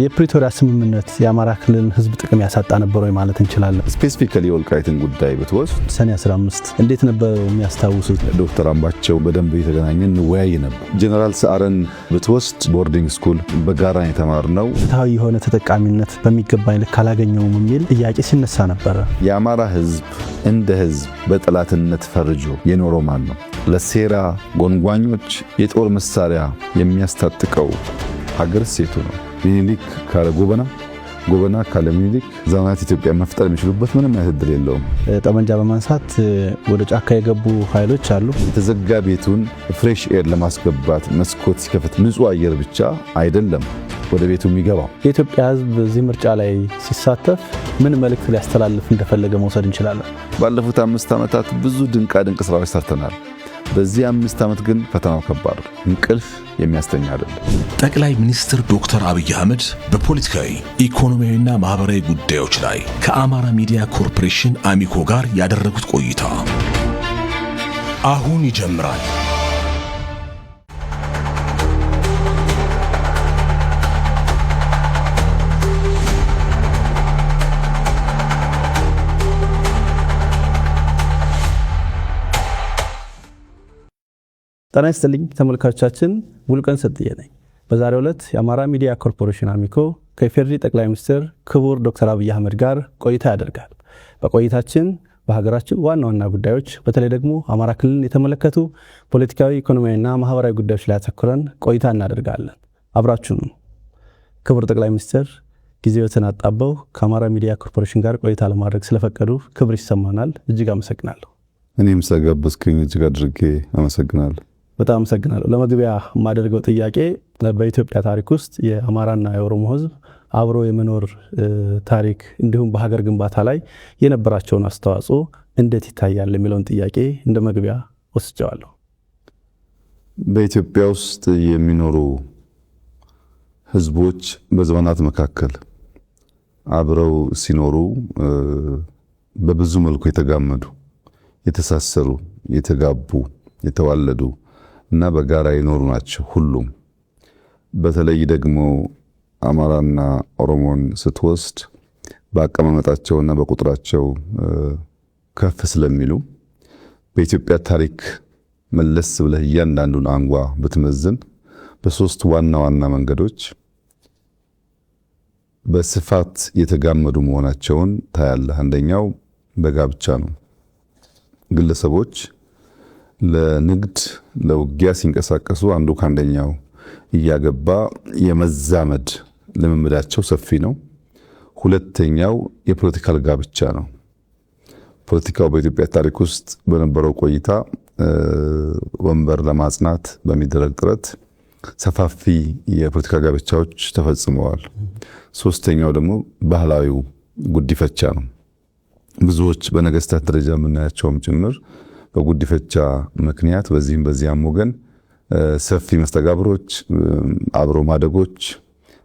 የፕሪቶሪያ ስምምነት የአማራ ክልል ህዝብ ጥቅም ያሳጣ ነበር ወይ ማለት እንችላለን? ስፔሲፊካሊ የወልቃይትን ጉዳይ ብትወስድ ሰኔ 15 እንዴት ነበር የሚያስታውሱት? ዶክተር አምባቸው በደንብ የተገናኘን እንወያይ ነበር። ጀነራል ሰዓረን ብትወስድ ቦርዲንግ ስኩል በጋራ የተማርነው ፍትሃዊ የሆነ ተጠቃሚነት በሚገባኝ ልክ አላገኘውም የሚል ጥያቄ ሲነሳ ነበረ። የአማራ ህዝብ እንደ ህዝብ በጠላትነት ፈርጆ የኖረው ማን ነው? ለሴራ ጎንጓኞች የጦር መሳሪያ የሚያስታጥቀው ሀገር ሴቱ ነው። ሚኒሊክ ካለ ጎበና ካለ ሚኒሊክ ዘመናት ኢትዮጵያ መፍጠር የሚችሉበት ምንም አይነት እድል የለውም። ጠመንጃ በማንሳት ወደ ጫካ የገቡ ኃይሎች አሉ። የተዘጋ ቤቱን ፍሬሽ ኤር ለማስገባት መስኮት ሲከፍት ንጹህ አየር ብቻ አይደለም ወደ ቤቱ የሚገባው። የኢትዮጵያ ህዝብ እዚህ ምርጫ ላይ ሲሳተፍ ምን መልእክት ሊያስተላልፍ እንደፈለገ መውሰድ እንችላለን? ባለፉት 5 ዓመታት ብዙ ድንቅ ስራዎች ሰርተናል። በዚህ 5 ዓመት ግን ፈተናው ከባድ ነው። እንቅልፍ የሚያስተኛ አይደለም። ጠቅላይ ሚኒስትር ዶክተር አብይ አህመድ በፖለቲካዊ ኢኮኖሚያዊና ማህበራዊ ጉዳዮች ላይ ከአማራ ሚዲያ ኮርፖሬሽን አሚኮ ጋር ያደረጉት ቆይታ አሁን ይጀምራል። ጤና ይስጥልኝ ተመልካቾቻችን፣ ሙሉቀን ሰጥዬ ነኝ። በዛሬው ዕለት የአማራ ሚዲያ ኮርፖሬሽን አሚኮ ከኢፌዴሪ ጠቅላይ ሚኒስትር ክቡር ዶክተር አብይ አህመድ ጋር ቆይታ ያደርጋል። በቆይታችን በሀገራችን ዋና ዋና ጉዳዮች በተለይ ደግሞ አማራ ክልልን የተመለከቱ ፖለቲካዊ፣ ኢኮኖሚያዊና ማህበራዊ ጉዳዮች ላይ አተኩረን ቆይታ እናደርጋለን። አብራችሁን ክቡር ጠቅላይ ሚኒስትር ጊዜዎትን አጣበው ከአማራ ሚዲያ ኮርፖሬሽን ጋር ቆይታ ለማድረግ ስለፈቀዱ ክብር ይሰማናል። እጅግ አመሰግናለሁ። እኔም ስለጋበዝከኝ እጅግ አድርጌ አመሰግናለሁ። በጣም አመሰግናለሁ። ለመግቢያ የማደርገው ጥያቄ በኢትዮጵያ ታሪክ ውስጥ የአማራና የኦሮሞ ህዝብ አብሮ የመኖር ታሪክ እንዲሁም በሀገር ግንባታ ላይ የነበራቸውን አስተዋጽኦ እንዴት ይታያል የሚለውን ጥያቄ እንደ መግቢያ ወስጀዋለሁ። በኢትዮጵያ ውስጥ የሚኖሩ ህዝቦች በዘመናት መካከል አብረው ሲኖሩ በብዙ መልኩ የተጋመዱ፣ የተሳሰሩ፣ የተጋቡ፣ የተዋለዱ እና በጋራ የኖሩ ናቸው ሁሉም። በተለይ ደግሞ አማራና ኦሮሞን ስትወስድ በአቀማመጣቸውና በቁጥራቸው ከፍ ስለሚሉ በኢትዮጵያ ታሪክ መለስ ብለህ እያንዳንዱን አንጓ ብትመዝን በሶስት ዋና ዋና መንገዶች በስፋት የተጋመዱ መሆናቸውን ታያለህ። አንደኛው በጋብቻ ነው። ግለሰቦች ለንግድ ለውጊያ ሲንቀሳቀሱ አንዱ ካንደኛው እያገባ የመዛመድ ልምምዳቸው ሰፊ ነው። ሁለተኛው የፖለቲካል ጋብቻ ነው። ፖለቲካው በኢትዮጵያ ታሪክ ውስጥ በነበረው ቆይታ ወንበር ለማጽናት በሚደረግ ጥረት ሰፋፊ የፖለቲካ ጋብቻዎች ተፈጽመዋል። ሶስተኛው ደግሞ ባህላዊው ጉዲፈቻ ነው። ብዙዎች በነገስታት ደረጃ የምናያቸውም ጭምር በጉዲፈቻ ምክንያት በዚህም በዚያም ወገን ሰፊ መስተጋብሮች፣ አብሮ ማደጎች፣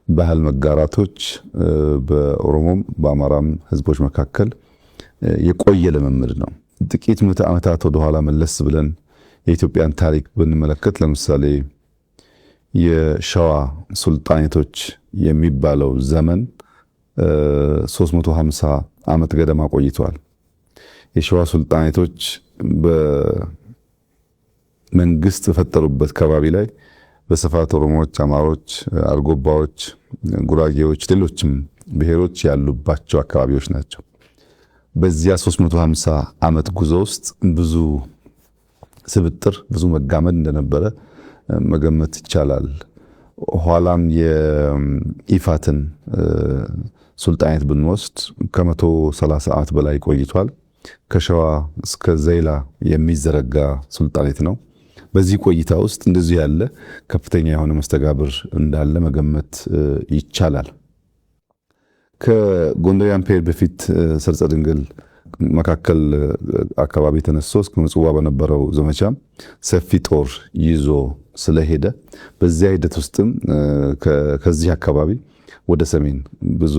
ባህል መጋራቶች በኦሮሞም በአማራም ህዝቦች መካከል የቆየ ልምምድ ነው። ጥቂት ምዕተ ዓመታት ወደ ኋላ መለስ ብለን የኢትዮጵያን ታሪክ ብንመለከት ለምሳሌ የሸዋ ሱልጣኔቶች የሚባለው ዘመን 350 ዓመት ገደማ ቆይቷል። የሸዋ ሱልጣኔቶች በመንግስት በፈጠሩበት ከባቢ ላይ በስፋት ኦሮሞዎች፣ አማሮች፣ አርጎባዎች፣ ጉራጌዎች፣ ሌሎችም ብሔሮች ያሉባቸው አካባቢዎች ናቸው። በዚያ 350 ዓመት ጉዞ ውስጥ ብዙ ስብጥር፣ ብዙ መጋመድ እንደነበረ መገመት ይቻላል። ኋላም የኢፋትን ሱልጣኔት ብንወስድ ከ130 ዓመት በላይ ቆይቷል። ከሸዋ እስከ ዘይላ የሚዘረጋ ሱልጣኔት ነው። በዚህ ቆይታ ውስጥ እንደዚህ ያለ ከፍተኛ የሆነ መስተጋብር እንዳለ መገመት ይቻላል። ከጎንደሪያን ፔሪድ በፊት ሰርጸ ድንግል መካከል አካባቢ ተነስቶ እስከ ምጽዋ በነበረው ዘመቻ ሰፊ ጦር ይዞ ስለሄደ በዚያ ሂደት ውስጥም ከዚህ አካባቢ ወደ ሰሜን ብዙ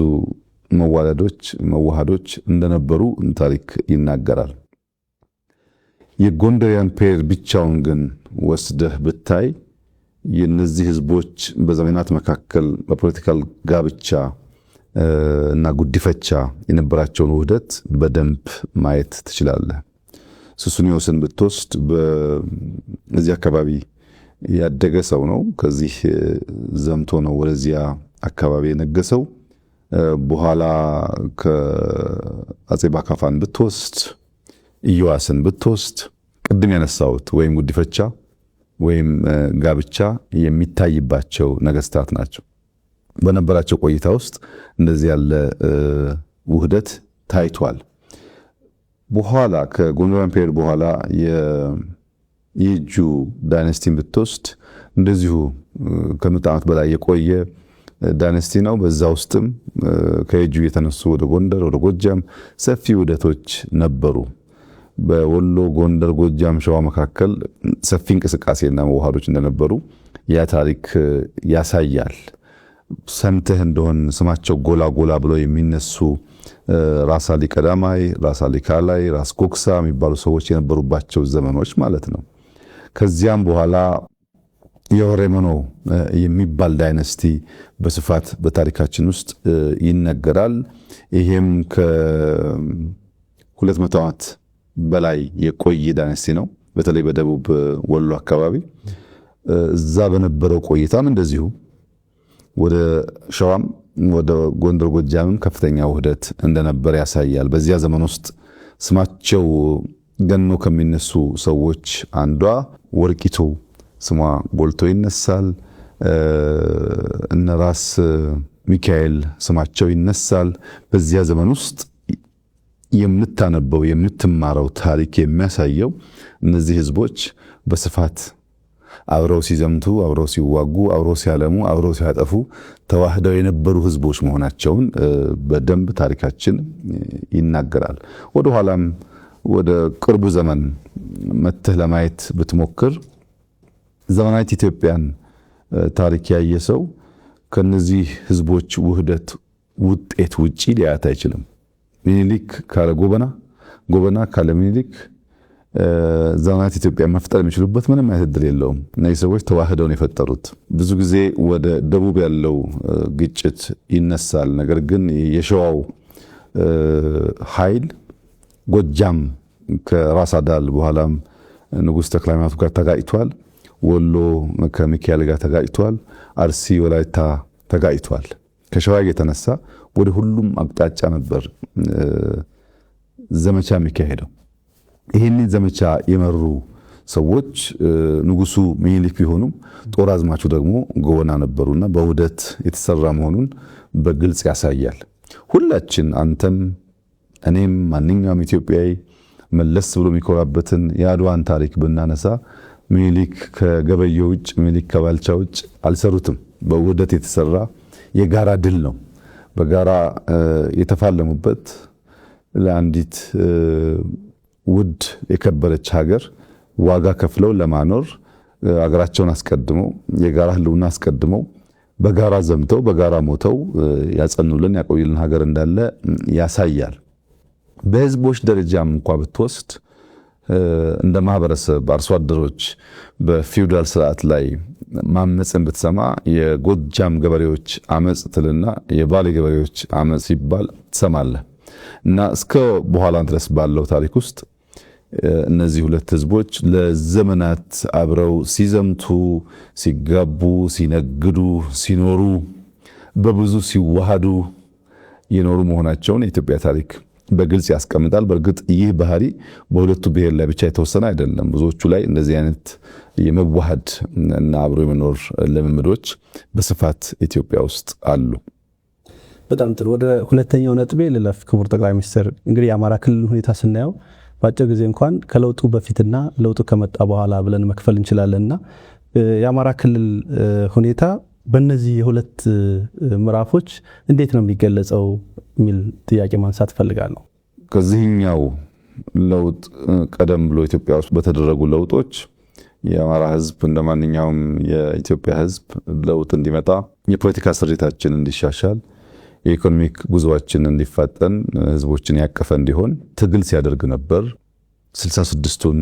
መዋሃዶች እንደነበሩ ታሪክ ይናገራል። የጎንደሪያን ፔሪድ ብቻውን ግን ወስደህ ብታይ የነዚህ ህዝቦች በዘመናት መካከል በፖለቲካል ጋብቻ እና ጉዲፈቻ የነበራቸውን ውህደት በደንብ ማየት ትችላለህ። ሱስንዮስን ብትወስድ በዚህ አካባቢ ያደገ ሰው ነው። ከዚህ ዘምቶ ነው ወደዚያ አካባቢ የነገሰው። በኋላ ከአጼ ባካፋን ብትወስድ፣ ኢዮአስን ብትወስድ ቅድም ያነሳሁት ወይም ጉዲፈቻ ወይም ጋብቻ የሚታይባቸው ነገስታት ናቸው። በነበራቸው ቆይታ ውስጥ እንደዚህ ያለ ውህደት ታይቷል። በኋላ ከጎንደር ፔሪድ በኋላ የየጁ ዳይናስቲን ብትወስድ እንደዚሁ ከመቶ ዓመት በላይ የቆየ ዳይናስቲ ነው። በዛ ውስጥም ከየጁ የተነሱ ወደ ጎንደር ወደ ጎጃም ሰፊ ውህደቶች ነበሩ። በወሎ ጎንደር፣ ጎጃም፣ ሸዋ መካከል ሰፊ እንቅስቃሴና መዋሃዶች እንደነበሩ ያ ታሪክ ያሳያል። ሰምተህ እንደሆን ስማቸው ጎላ ጎላ ብለው የሚነሱ ራስ አሊ ቀዳማይ፣ ራስ አሊ ካላይ፣ ራስ ጎክሳ የሚባሉ ሰዎች የነበሩባቸው ዘመኖች ማለት ነው። ከዚያም በኋላ የወሬመኖ የሚባል ዳይናስቲ በስፋት በታሪካችን ውስጥ ይነገራል። ይሄም ከ200 ዓመት በላይ የቆየ ዳይናስቲ ነው። በተለይ በደቡብ ወሎ አካባቢ እዛ በነበረው ቆይታም እንደዚሁ ወደ ሸዋም ወደ ጎንደር ጎጃምም ከፍተኛ ውህደት እንደነበር ያሳያል። በዚያ ዘመን ውስጥ ስማቸው ገኖ ከሚነሱ ሰዎች አንዷ ወርቂቱ ስሟ ጎልቶ ይነሳል። እነ ራስ ሚካኤል ስማቸው ይነሳል። በዚያ ዘመን ውስጥ የምታነበው የምትማረው ታሪክ የሚያሳየው እነዚህ ህዝቦች በስፋት አብረው ሲዘምቱ፣ አብረው ሲዋጉ፣ አብረው ሲያለሙ፣ አብረው ሲያጠፉ ተዋህደው የነበሩ ህዝቦች መሆናቸውን በደንብ ታሪካችን ይናገራል። ወደ ኋላም ወደ ቅርቡ ዘመን መተህ ለማየት ብትሞክር ዘመናዊት ኢትዮጵያን ታሪክ ያየ ሰው ከነዚህ ህዝቦች ውህደት ውጤት ውጪ ሊያት አይችልም። ሚኒሊክ ካለ ጎበና፣ ጎበና ካለ ሚኒሊክ ዘመናዊት ኢትዮጵያ መፍጠር የሚችሉበት ምንም አይነት እድል የለውም። እነዚህ ሰዎች ተዋህደው ነው የፈጠሩት። ብዙ ጊዜ ወደ ደቡብ ያለው ግጭት ይነሳል። ነገር ግን የሸዋው ኃይል ጎጃም ከራስ አዳል በኋላም ንጉሥ ተክለ ሃይማኖት ጋር ተጋጭቷል። ወሎ ከሚካኤል ጋር ተጋጭቷል። አርሲ ወላይታ ተጋጭቷል። ከሸዋ የተነሳ ወደ ሁሉም አቅጣጫ ነበር ዘመቻ የሚካሄደው። ይህንን ዘመቻ የመሩ ሰዎች ንጉሱ ሚኒሊክ ቢሆኑም ጦር አዝማቹ ደግሞ ጎበና ነበሩና በውህደት የተሰራ መሆኑን በግልጽ ያሳያል። ሁላችን አንተም እኔም ማንኛውም ኢትዮጵያዊ መለስ ብሎ የሚኮራበትን የአድዋን ታሪክ ብናነሳ ሚኒሊክ ከገበየው ውጭ፣ ሚኒሊክ ከባልቻ ውጭ አልሰሩትም። በውህደት የተሰራ የጋራ ድል ነው። በጋራ የተፋለሙበት ለአንዲት ውድ የከበረች ሀገር ዋጋ ከፍለው ለማኖር ሀገራቸውን አስቀድመው የጋራ ህልውና አስቀድመው በጋራ ዘምተው በጋራ ሞተው ያጸኑልን ያቆዩልን ሀገር እንዳለ ያሳያል። በህዝቦች ደረጃም እንኳን ብትወስድ እንደ ማህበረሰብ አርሶ አደሮች በፊውዳል ስርዓት ላይ ማመፅን ብትሰማ የጎጃም ገበሬዎች አመፅ ትልና የባሌ ገበሬዎች አመፅ ሲባል ትሰማለህ። እና እስከ በኋላ ድረስ ባለው ታሪክ ውስጥ እነዚህ ሁለት ህዝቦች ለዘመናት አብረው ሲዘምቱ፣ ሲጋቡ፣ ሲነግዱ፣ ሲኖሩ፣ በብዙ ሲዋሃዱ የኖሩ መሆናቸውን የኢትዮጵያ ታሪክ በግልጽ ያስቀምጣል። በእርግጥ ይህ ባህሪ በሁለቱ ብሔር ላይ ብቻ የተወሰነ አይደለም። ብዙዎቹ ላይ እንደዚህ አይነት የመዋሃድ እና አብሮ የመኖር ልምምዶች በስፋት ኢትዮጵያ ውስጥ አሉ። በጣም ጥሩ። ወደ ሁለተኛው ነጥቤ ልለፍ። ክቡር ጠቅላይ ሚኒስትር፣ እንግዲህ የአማራ ክልል ሁኔታ ስናየው በአጭር ጊዜ እንኳን ከለውጡ በፊትና ለውጡ ከመጣ በኋላ ብለን መክፈል እንችላለንና የአማራ ክልል ሁኔታ በእነዚህ የሁለት ምዕራፎች እንዴት ነው የሚገለጸው የሚል ጥያቄ ማንሳት ፈልጋለሁ። ከዚህኛው ለውጥ ቀደም ብሎ ኢትዮጵያ ውስጥ በተደረጉ ለውጦች የአማራ ህዝብ እንደማንኛውም የኢትዮጵያ ህዝብ ለውጥ እንዲመጣ፣ የፖለቲካ ስሪታችን እንዲሻሻል፣ የኢኮኖሚክ ጉዞአችን እንዲፋጠን፣ ህዝቦችን ያቀፈ እንዲሆን ትግል ሲያደርግ ነበር። 66ቱን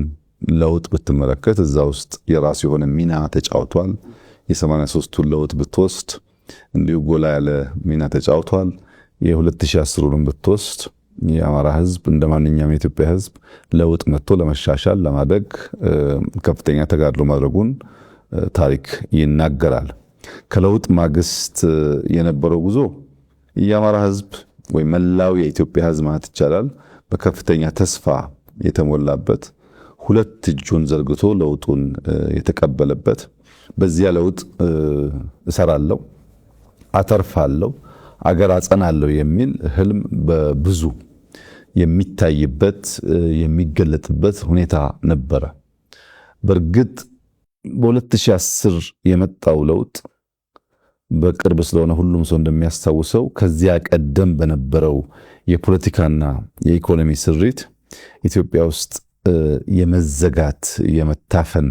ለውጥ ብትመለከት እዛ ውስጥ የራሱ የሆነ ሚና ተጫውቷል። የ83ቱን ለውጥ ብትወስድ እንዲሁ ጎላ ያለ ሚና ተጫውቷል። የ2010ን ብትወስድ የአማራ ህዝብ እንደማንኛውም የኢትዮጵያ ህዝብ ለውጥ መጥቶ ለመሻሻል ለማደግ ከፍተኛ ተጋድሎ ማድረጉን ታሪክ ይናገራል። ከለውጥ ማግስት የነበረው ጉዞ የአማራ ህዝብ ወይ መላው የኢትዮጵያ ህዝብ ማለት ይቻላል በከፍተኛ ተስፋ የተሞላበት ሁለት እጁን ዘርግቶ ለውጡን የተቀበለበት በዚያ ለውጥ እሰራለሁ፣ አተርፋለሁ፣ አገር አጸናለሁ የሚል ህልም በብዙ የሚታይበት የሚገለጥበት ሁኔታ ነበረ። በእርግጥ በ2010 የመጣው ለውጥ በቅርብ ስለሆነ ሁሉም ሰው እንደሚያስታውሰው ከዚያ ቀደም በነበረው የፖለቲካና የኢኮኖሚ ስሪት ኢትዮጵያ ውስጥ የመዘጋት፣ የመታፈን፣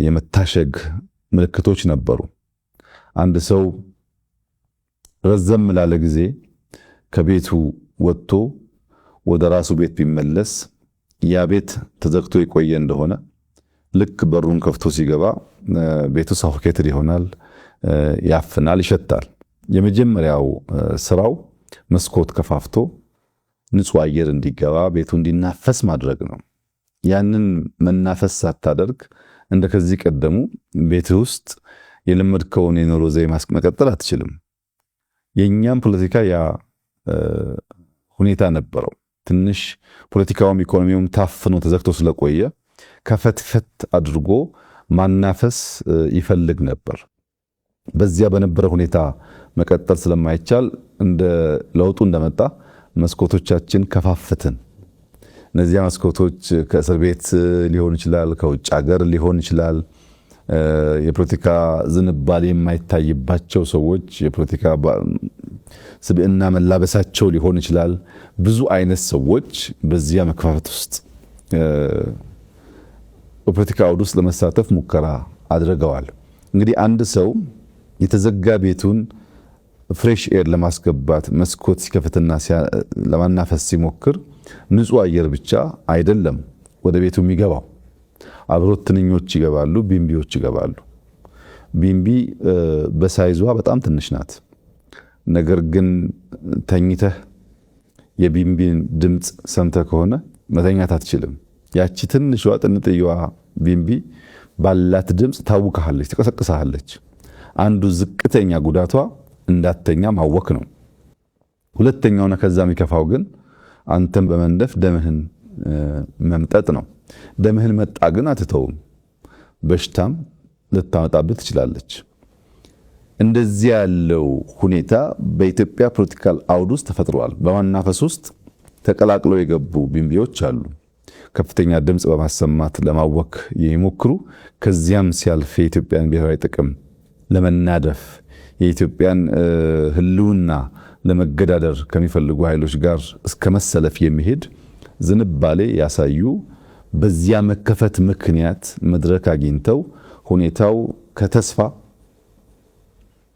የመታሸግ ምልክቶች ነበሩ። አንድ ሰው ረዘም ላለ ጊዜ ከቤቱ ወጥቶ ወደ ራሱ ቤት ቢመለስ ያ ቤት ተዘግቶ የቆየ እንደሆነ ልክ በሩን ከፍቶ ሲገባ ቤቱ ሳፎኬትድ ይሆናል፣ ያፍናል፣ ይሸታል። የመጀመሪያው ስራው መስኮት ከፋፍቶ ንጹህ አየር እንዲገባ ቤቱ እንዲናፈስ ማድረግ ነው። ያንን መናፈስ ሳታደርግ እንደከዚህ ቀደሙ ቤት ውስጥ የለመድከውን የኑሮ ዘዬ መቀጠል አትችልም። የኛም ፖለቲካ ያ ሁኔታ ነበረው። ትንሽ ፖለቲካውም ኢኮኖሚውም ታፍኖ ተዘግቶ ስለቆየ ከፈትፈት አድርጎ ማናፈስ ይፈልግ ነበር። በዚያ በነበረ ሁኔታ መቀጠል ስለማይቻል እንደ ለውጡ እንደመጣ መስኮቶቻችን ከፋፈትን። እነዚያ መስኮቶች ከእስር ቤት ሊሆን ይችላል፣ ከውጭ ሀገር ሊሆን ይችላል፣ የፖለቲካ ዝንባሌ የማይታይባቸው ሰዎች የፖለቲካ ስብዕና መላበሳቸው ሊሆን ይችላል። ብዙ አይነት ሰዎች በዚያ መከፋፈት ውስጥ በፖለቲካ አውድ ውስጥ ለመሳተፍ ሙከራ አድርገዋል። እንግዲህ አንድ ሰው የተዘጋ ቤቱን ፍሬሽ ኤር ለማስገባት መስኮት ሲከፍትና ለማናፈስ ሲሞክር ንጹህ አየር ብቻ አይደለም ወደ ቤቱ የሚገባው። አብሮት ትንኞች ይገባሉ፣ ቢምቢዎች ይገባሉ። ቢምቢ በሳይዟ በጣም ትንሽ ናት። ነገር ግን ተኝተህ የቢምቢን ድምፅ ሰምተህ ከሆነ መተኛት አትችልም። ያቺ ትንሿ ጥንጥየዋ ቢምቢ ባላት ድምፅ ታውካለች፣ ትቀሰቅሳለች። አንዱ ዝቅተኛ ጉዳቷ እንዳተኛ ማወክ ነው። ሁለተኛውና ከዛ የሚከፋው ግን አንተም በመንደፍ ደምህን መምጠጥ ነው። ደምህን መጣ ግን አትተውም፣ በሽታም ልታመጣብህ ትችላለች። እንደዚህ ያለው ሁኔታ በኢትዮጵያ ፖለቲካል አውድ ውስጥ ተፈጥሯል። በማናፈስ ውስጥ ተቀላቅለው የገቡ ቢምቢዎች አሉ፣ ከፍተኛ ድምፅ በማሰማት ለማወክ የሚሞክሩ፣ ከዚያም ሲያልፍ የኢትዮጵያን ብሔራዊ ጥቅም ለመናደፍ የኢትዮጵያን ህልውና ለመገዳደር ከሚፈልጉ ኃይሎች ጋር እስከ መሰለፍ የሚሄድ ዝንባሌ ያሳዩ። በዚያ መከፈት ምክንያት መድረክ አግኝተው ሁኔታው ከተስፋ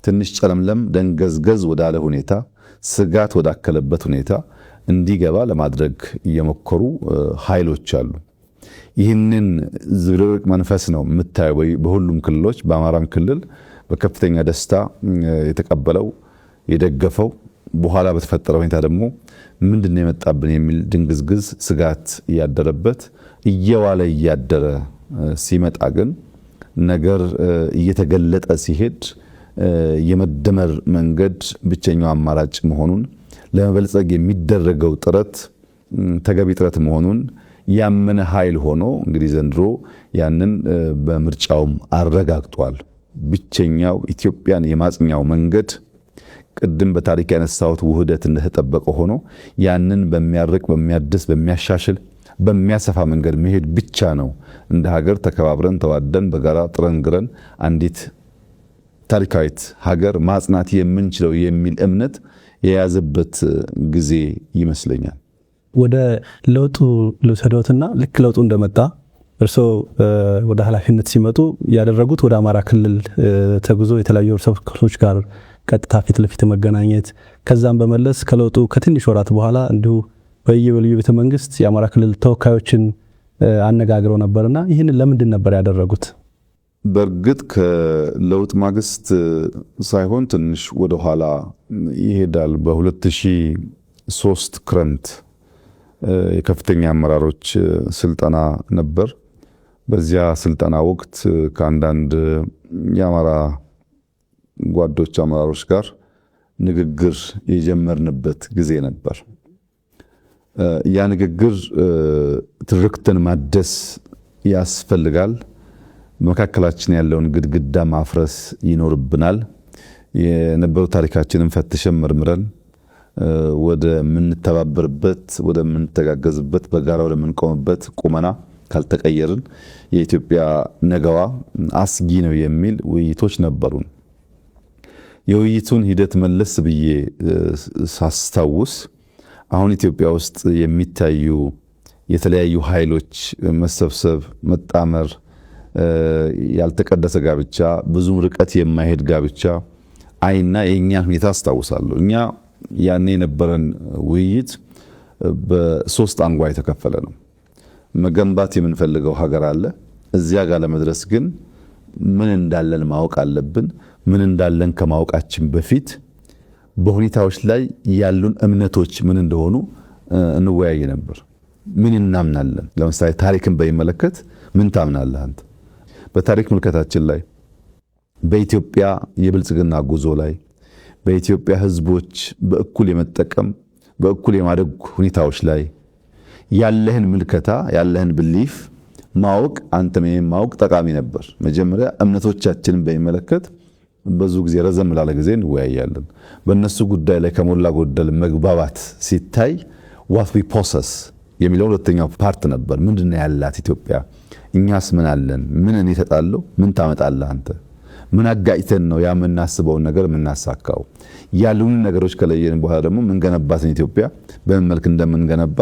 ትንሽ ጨለምለም ደንገዝገዝ ወዳለ ሁኔታ፣ ስጋት ወዳከለበት ሁኔታ እንዲገባ ለማድረግ እየሞከሩ ኃይሎች አሉ። ይህንን ዝብርቅ መንፈስ ነው የምታየው በሁሉም ክልሎች። በአማራም ክልል በከፍተኛ ደስታ የተቀበለው የደገፈው፣ በኋላ በተፈጠረ ሁኔታ ደግሞ ምንድነው የመጣብን የሚል ድንግዝግዝ ስጋት እያደረበት እየዋለ እያደረ ሲመጣ ግን ነገር እየተገለጠ ሲሄድ የመደመር መንገድ ብቸኛው አማራጭ መሆኑን፣ ለመበልጸግ የሚደረገው ጥረት ተገቢ ጥረት መሆኑን ያመነ ኃይል ሆኖ እንግዲህ ዘንድሮ ያንን በምርጫውም አረጋግጧል። ብቸኛው ኢትዮጵያን የማጽኛው መንገድ ቅድም በታሪክ ያነሳሁት ውህደት እንደተጠበቀ ሆኖ ያንን በሚያርቅ፣ በሚያድስ፣ በሚያሻሽል፣ በሚያሰፋ መንገድ መሄድ ብቻ ነው እንደ ሀገር ተከባብረን ተዋደን በጋራ ጥረን ግረን አንዲት ታሪካዊት ሀገር ማጽናት የምንችለው የሚል እምነት የያዘበት ጊዜ ይመስለኛል። ወደ ለውጡ ልውሰዶትና ልክ ለውጡ እንደመጣ እርስዎ ወደ ኃላፊነት ሲመጡ ያደረጉት ወደ አማራ ክልል ተጉዞ የተለያዩ ሰዎች ጋር ቀጥታ ፊት ለፊት መገናኘት፣ ከዛም በመለስ ከለውጡ ከትንሽ ወራት በኋላ እንዲሁ በየበልዩ ቤተ መንግስት የአማራ ክልል ተወካዮችን አነጋግረው ነበርና ይህንን ለምንድን ነበር ያደረጉት? በእርግጥ ከለውጥ ማግስት ሳይሆን ትንሽ ወደ ኋላ ይሄዳል። በ2003 ክረምት የከፍተኛ አመራሮች ስልጠና ነበር። በዚያ ስልጠና ወቅት ከአንዳንድ የአማራ ጓዶች አመራሮች ጋር ንግግር የጀመርንበት ጊዜ ነበር። ያ ንግግር ትርክትን ማደስ ያስፈልጋል። መካከላችን ያለውን ግድግዳ ማፍረስ ይኖርብናል። የነበረው ታሪካችንን ፈትሸን መርምረን ወደ ምንተባበርበት፣ ወደ ምንተጋገዝበት፣ በጋራ ወደ ምንቆምበት ቁመና ካልተቀየርን የኢትዮጵያ ነገዋ አስጊ ነው የሚል ውይይቶች ነበሩን። የውይይቱን ሂደት መለስ ብዬ ሳስታውስ አሁን ኢትዮጵያ ውስጥ የሚታዩ የተለያዩ ኃይሎች መሰብሰብ፣ መጣመር፣ ያልተቀደሰ ጋብቻ፣ ብዙ ርቀት የማይሄድ ጋብቻ አይና የእኛን ሁኔታ አስታውሳለሁ። እኛ ያኔ የነበረን ውይይት በሶስት አንጓ የተከፈለ ነው። መገንባት የምንፈልገው ሀገር አለ። እዚያ ጋር ለመድረስ ግን ምን እንዳለን ማወቅ አለብን። ምን እንዳለን ከማወቃችን በፊት በሁኔታዎች ላይ ያሉን እምነቶች ምን እንደሆኑ እንወያይ ነበር። ምን እናምናለን? ለምሳሌ ታሪክን በሚመለከት ምን ታምናለህ አንተ? በታሪክ ምልከታችን ላይ፣ በኢትዮጵያ የብልጽግና ጉዞ ላይ፣ በኢትዮጵያ ሕዝቦች በእኩል የመጠቀም በእኩል የማደግ ሁኔታዎች ላይ ያለህን ምልከታ ያለህን ብሊፍ ማወቅ አንተም ማወቅ ጠቃሚ ነበር። መጀመሪያ እምነቶቻችንን በሚመለከት ብዙ ጊዜ ረዘም ላለ ጊዜ እንወያያለን። በእነሱ ጉዳይ ላይ ከሞላ ጎደል መግባባት ሲታይ what we possess የሚለው ሁለተኛው ፓርት ነበር። ምንድነው ያላት ኢትዮጵያ? እኛስ ምን አለን? ምን እኔ ተጣለው? ምን ታመጣለህ አንተ? ምን አጋጭተን ነው ያ የምናስበውን ነገር የምናሳካው? ያሉን ነገሮች ከለየን በኋላ ደግሞ ምን ገነባትን ኢትዮጵያ በምን መልክ እንደምንገነባ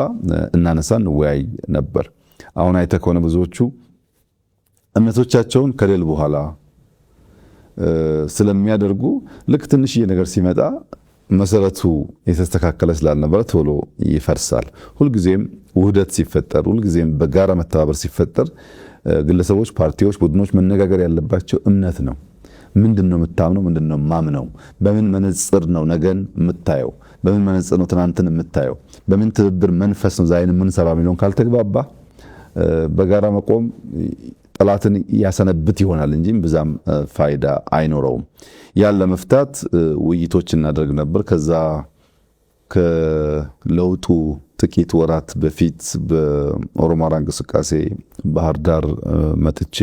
እናነሳ እንወያይ ነበር። አሁን አይተህ ከሆነ ብዙዎቹ እምነቶቻቸውን ከሌል በኋላ ስለሚያደርጉ ልክ ትንሽዬ ነገር ሲመጣ መሰረቱ የተስተካከለ ስላልነበረ ቶሎ ይፈርሳል። ሁልጊዜም ውህደት ሲፈጠር፣ ሁልጊዜም በጋራ መተባበር ሲፈጠር ግለሰቦች፣ ፓርቲዎች፣ ቡድኖች መነጋገር ያለባቸው እምነት ነው። ምንድነው የምታምነው? ምንድነው ማምነው? በምን መነጽር ነው ነገን የምታየው? በምን መነጽር ነው ትናንትን የምታየው? በምን ትብብር መንፈስ ነው ዛሬን የምንሰራው የሚለውን ካልተግባባ በጋራ መቆም ጠላትን ያሰነብት ይሆናል እንጂ ብዛም ፋይዳ አይኖረውም። ያን ለመፍታት ውይይቶች እናደርግ ነበር። ከዛ ከለውጡ ጥቂት ወራት በፊት በኦሮማራ እንቅስቃሴ ባህር ዳር መጥቼ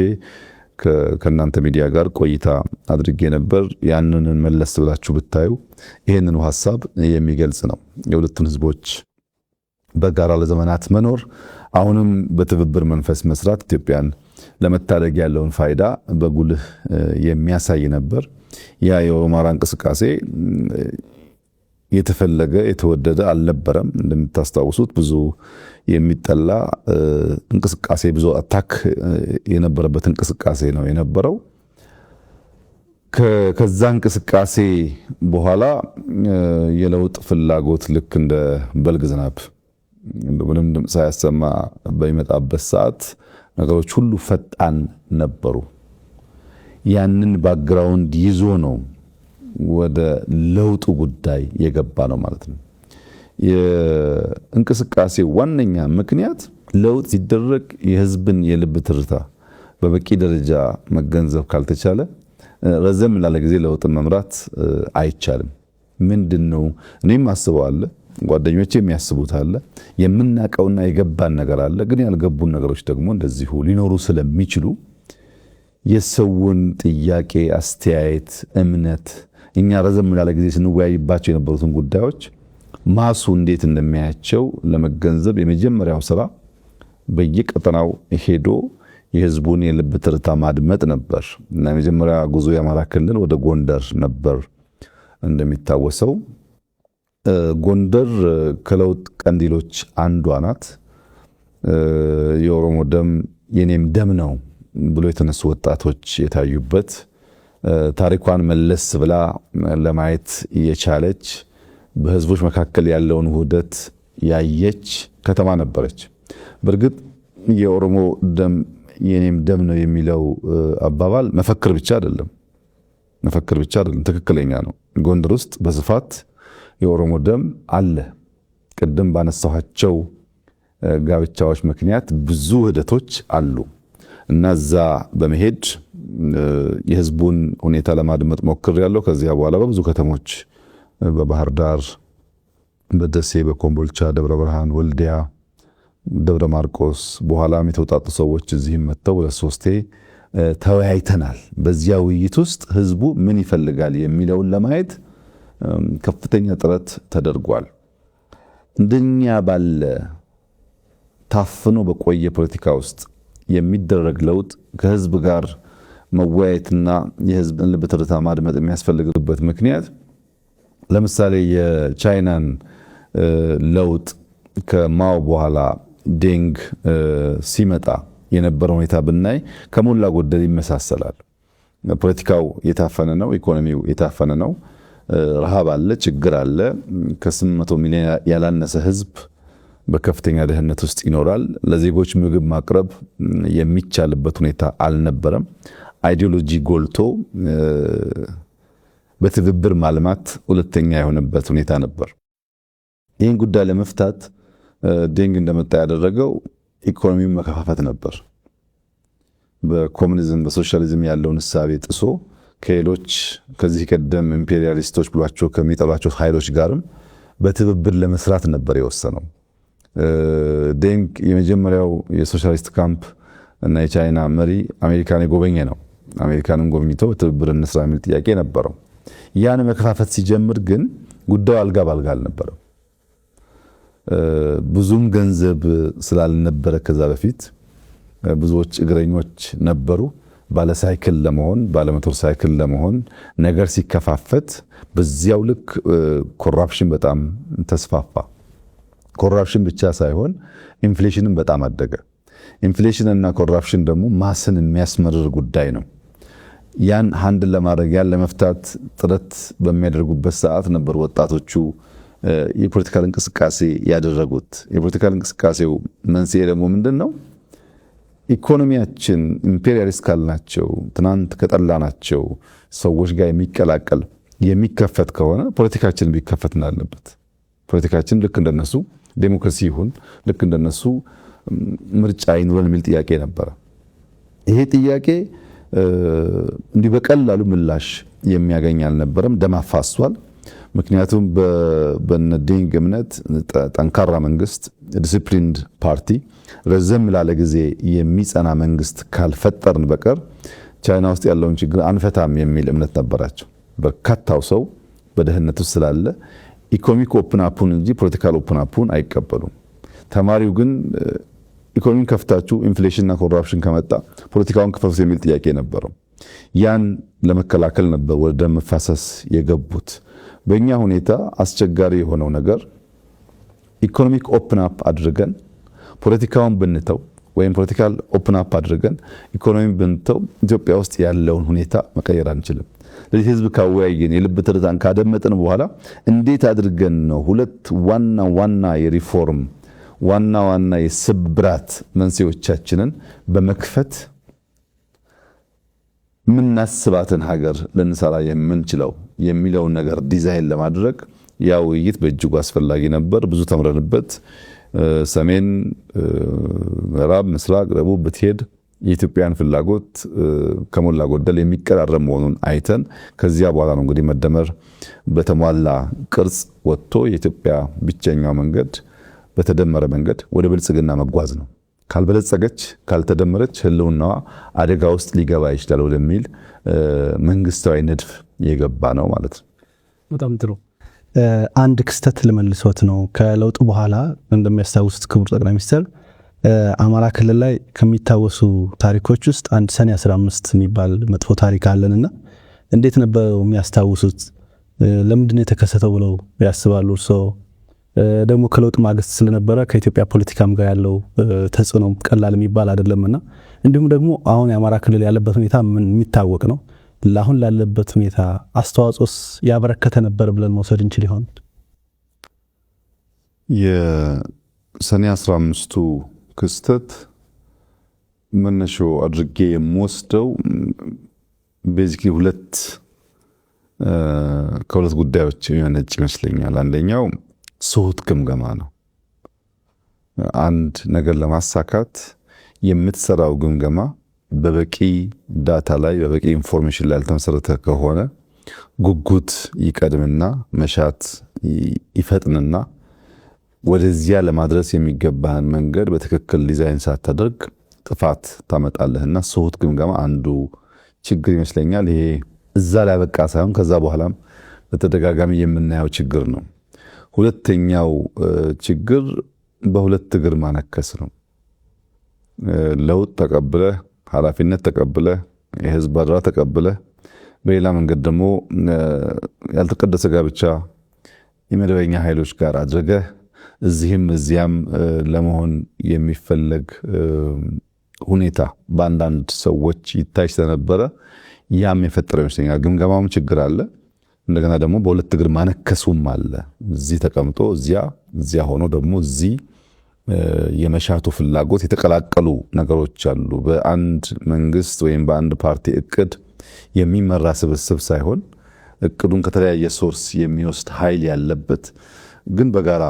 ከእናንተ ሚዲያ ጋር ቆይታ አድርጌ ነበር። ያንን መለስ ብላችሁ ብታዩ ይሄንኑ ሐሳብ የሚገልጽ ነው። የሁለቱን ህዝቦች በጋራ ለዘመናት መኖር፣ አሁንም በትብብር መንፈስ መስራት ኢትዮጵያን ለመታደግ ያለውን ፋይዳ በጉልህ የሚያሳይ ነበር። ያ የኦሮማራ እንቅስቃሴ የተፈለገ የተወደደ አልነበረም። እንደምታስታውሱት ብዙ የሚጠላ እንቅስቃሴ፣ ብዙ አታክ የነበረበት እንቅስቃሴ ነው የነበረው። ከዛ እንቅስቃሴ በኋላ የለውጥ ፍላጎት ልክ እንደ በልግ ዝናብ ምንም ድምፅ ሳያሰማ በሚመጣበት ሰዓት ነገሮች ሁሉ ፈጣን ነበሩ። ያንን ባክግራውንድ ይዞ ነው ወደ ለውጡ ጉዳይ የገባ ነው ማለት ነው። የእንቅስቃሴ ዋነኛ ምክንያት ለውጥ ሲደረግ የህዝብን የልብ ትርታ በበቂ ደረጃ መገንዘብ ካልተቻለ ረዘም ላለ ጊዜ ለውጥን መምራት አይቻልም። ምንድነው እኔም አስበዋለሁ፣ ጓደኞቼ የሚያስቡት አለ፣ የምናቀውና የገባን ነገር አለ። ግን ያልገቡን ነገሮች ደግሞ እንደዚሁ ሊኖሩ ስለሚችሉ የሰውን ጥያቄ፣ አስተያየት፣ እምነት እኛ ረዘም ላለ ጊዜ ስንወያይባቸው የነበሩትን ጉዳዮች ማሱ እንዴት እንደሚያያቸው ለመገንዘብ የመጀመሪያው ስራ በየቀጠናው ሄዶ የህዝቡን የልብ ትርታ ማድመጥ ነበር እና የመጀመሪያ ጉዞ የአማራ ክልል ወደ ጎንደር ነበር። እንደሚታወሰው ጎንደር ከለውጥ ቀንዲሎች አንዷ ናት። የኦሮሞ ደም የኔም ደም ነው ብሎ የተነሱ ወጣቶች የታዩበት፣ ታሪኳን መለስ ብላ ለማየት የቻለች፣ በህዝቦች መካከል ያለውን ውህደት ያየች ከተማ ነበረች። በእርግጥ የኦሮሞ ደም የኔም ደም ነው የሚለው አባባል መፈክር ብቻ አይደለም፣ ትክክለኛ ነው። ጎንደር ውስጥ በስፋት የኦሮሞ ደም አለ። ቅድም ባነሳኋቸው ጋብቻዎች ምክንያት ብዙ ውህደቶች አሉ እና እዛ በመሄድ የህዝቡን ሁኔታ ለማድመጥ ሞክሬያለሁ። ከዚያ በኋላ በብዙ ከተሞች በባህር ዳር፣ በደሴ፣ በኮምቦልቻ፣ ደብረ ብርሃን፣ ወልዲያ፣ ደብረ ማርቆስ በኋላም የተውጣጡ ሰዎች እዚህም መጥተው ለሶስቴ ተወያይተናል። በዚያ ውይይት ውስጥ ህዝቡ ምን ይፈልጋል የሚለውን ለማየት ከፍተኛ ጥረት ተደርጓል። እንደኛ ባለ ታፍኖ በቆየ ፖለቲካ ውስጥ የሚደረግ ለውጥ ከህዝብ ጋር መወያየትና የህዝብን ልብ ትርታ ማድመጥ የሚያስፈልግበት ምክንያት ለምሳሌ የቻይናን ለውጥ ከማኦ በኋላ ዴንግ ሲመጣ የነበረው ሁኔታ ብናይ ከሞላ ጎደል ይመሳሰላል። ፖለቲካው የታፈነ ነው፣ ኢኮኖሚው የታፈነ ነው። ረሃብ አለ፣ ችግር አለ። ከ800 ሚሊዮን ያላነሰ ህዝብ በከፍተኛ ድህነት ውስጥ ይኖራል። ለዜጎች ምግብ ማቅረብ የሚቻልበት ሁኔታ አልነበረም። አይዲዮሎጂ ጎልቶ በትብብር ማልማት ሁለተኛ የሆነበት ሁኔታ ነበር። ይህን ጉዳይ ለመፍታት ዴንግ እንደመጣ ያደረገው ኢኮኖሚውን መከፋፈት ነበር። በኮሙኒዝም በሶሻሊዝም ያለውን እሳቤ ጥሶ ከሌሎች ከዚህ ቀደም ኢምፔሪያሊስቶች ብሏቸው ከሚጠሏቸው ኃይሎች ጋርም በትብብር ለመስራት ነበር የወሰነው። ዴንግ የመጀመሪያው የሶሻሊስት ካምፕ እና የቻይና መሪ አሜሪካን የጎበኘ ነው። አሜሪካንን ጎብኝቶ በትብብር እንስራ የሚል ጥያቄ ነበረው። ያን መከፋፈት ሲጀምር ግን ጉዳዩ አልጋ ባልጋ አልነበረም። ብዙም ገንዘብ ስላልነበረ ከዛ በፊት ብዙዎች እግረኞች ነበሩ። ባለ ሳይክል ለመሆን ባለ ሞተር ሳይክል ለመሆን ነገር ሲከፋፈት በዚያው ልክ ኮራፕሽን በጣም ተስፋፋ። ኮራፕሽን ብቻ ሳይሆን ኢንፍሌሽንም በጣም አደገ። ኢንፍሌሽን እና ኮራፕሽን ደግሞ ማስን የሚያስመርር ጉዳይ ነው። ያን ሃንድል ለማድረግ ያን ለመፍታት ጥረት በሚያደርጉበት ሰዓት ነበር ወጣቶቹ የፖለቲካል እንቅስቃሴ ያደረጉት። የፖለቲካል እንቅስቃሴው መንስኤ ደግሞ ምንድነው? ኢኮኖሚያችን ኢምፔሪያሊስት ካልናቸው ትናንት ከጠላናቸው ሰዎች ጋር የሚቀላቀል የሚከፈት ከሆነ ፖለቲካችን ቢከፈት እንዳለበት፣ ፖለቲካችን ልክ እንደነሱ ዴሞክራሲ ይሁን፣ ልክ እንደነሱ ምርጫ ይኑረን የሚል ጥያቄ ነበረ። ይሄ ጥያቄ እንዲህ በቀላሉ ምላሽ የሚያገኝ አልነበረም። ደም አፋሷል። ምክንያቱም በነዴንግ እምነት ጠንካራ መንግስት፣ ዲሲፕሊንድ ፓርቲ፣ ረዘም ላለ ጊዜ የሚጸና መንግስት ካልፈጠርን በቀር ቻይና ውስጥ ያለውን ችግር አንፈታም የሚል እምነት ነበራቸው። በርካታው ሰው በደህንነት ውስጥ ስላለ ኢኮኖሚክ ኦፕን አፑን እንጂ ፖለቲካል ኦፕን አፑን አይቀበሉም። ተማሪው ግን ኢኮኖሚን ከፍታችሁ ኢንፍሌሽንና ኮራፕሽን ከመጣ ፖለቲካውን ክፈቱት የሚል ጥያቄ ነበረው። ያን ለመከላከል ነበር ወደ ደም መፋሰስ የገቡት። በእኛ ሁኔታ አስቸጋሪ የሆነው ነገር ኢኮኖሚክ ኦፕን አፕ አድርገን ፖለቲካውን ብንተው ወይም ፖለቲካል ኦፕን አፕ አድርገን ኢኮኖሚን ብንተው ኢትዮጵያ ውስጥ ያለውን ሁኔታ መቀየር አንችልም። ለዚህ ህዝብ ካወያየን የልብ ትርታን ካደመጥን በኋላ እንዴት አድርገን ነው ሁለት ዋና የሪፎርም ዋና የስብራት መንስኤዎቻችንን በመክፈት ምናስባትን ሀገር ልንሰራ የምንችለው የሚለውን ነገር ዲዛይን ለማድረግ ያ ውይይት በእጅጉ አስፈላጊ ነበር። ብዙ ተምረንበት ሰሜን፣ ምዕራብ፣ ምስራቅ፣ ደቡብ ብትሄድ የኢትዮጵያን ፍላጎት ከሞላ ጎደል የሚቀራረብ መሆኑን አይተን ከዚያ በኋላ ነው እንግዲህ መደመር በተሟላ ቅርጽ ወጥቶ የኢትዮጵያ ብቸኛው መንገድ በተደመረ መንገድ ወደ ብልጽግና መጓዝ ነው። ካልበለጸገች ካልተደመረች ህልውናዋ አደጋ ውስጥ ሊገባ ይችላል ወደሚል መንግስታዊ ንድፍ የገባ ነው ማለት ነው። በጣም ጥሩ። አንድ ክስተት ልመልሶት ነው። ከለውጡ በኋላ እንደሚያስታውሱት ክቡር ጠቅላይ ሚኒስትር አማራ ክልል ላይ ከሚታወሱ ታሪኮች ውስጥ አንድ ሰኔ 15 የሚባል መጥፎ ታሪክ አለንና እንዴት ነበር የሚያስታውሱት? ለምንድን የተከሰተው ብለው ያስባሉ እርስዎ? ደግሞ ከለውጥ ማግስት ስለነበረ ከኢትዮጵያ ፖለቲካም ጋር ያለው ተጽዕኖ ቀላል የሚባል አይደለምና እንዲሁም ደግሞ አሁን የአማራ ክልል ያለበት ሁኔታ ምን የሚታወቅ ነው። ለአሁን ላለበት ሁኔታ አስተዋጽኦስ ያበረከተ ነበር ብለን መውሰድ እንችል ይሆን? የሰኔ 15ቱ ክስተት መነሾ አድርጌ የምወስደው ቤዚክሊ ከሁለት ጉዳዮች የሚመነጭ ይመስለኛል። አንደኛው ስሁት ግምገማ ነው። አንድ ነገር ለማሳካት የምትሰራው ግምገማ በበቂ ዳታ ላይ በበቂ ኢንፎርሜሽን ላይ ያልተመሰረተ ከሆነ ጉጉት ይቀድምና መሻት ይፈጥንና ወደዚያ ለማድረስ የሚገባህን መንገድ በትክክል ዲዛይን ሳታደርግ ጥፋት ታመጣለህና ስሁት ግምገማ አንዱ ችግር ይመስለኛል። ይሄ እዛ ላይ በቃ ሳይሆን ከዛ በኋላም በተደጋጋሚ የምናየው ችግር ነው። ሁለተኛው ችግር በሁለት እግር ማነከስ ነው። ለውጥ ተቀብለህ ኃላፊነት ተቀብለህ የህዝብ አደራ ተቀብለህ በሌላ መንገድ ደግሞ ያልተቀደሰ ጋብቻ የመደበኛ ኃይሎች ጋር አድርገህ እዚህም እዚያም ለመሆን የሚፈለግ ሁኔታ በአንዳንድ ሰዎች ይታይ ስለነበረ ያም የፈጠረው ይመስለኛል። ግምገማውም ችግር አለ፣ እንደገና ደግሞ በሁለት እግር ማነከሱም አለ። እዚህ ተቀምጦ እዚያ ሆኖ ደግሞ እዚህ የመሻቱ ፍላጎት የተቀላቀሉ ነገሮች አሉ። በአንድ መንግስት ወይም በአንድ ፓርቲ እቅድ የሚመራ ስብስብ ሳይሆን እቅዱን ከተለያየ ሶርስ የሚወስድ ኃይል ያለበት ግን በጋራ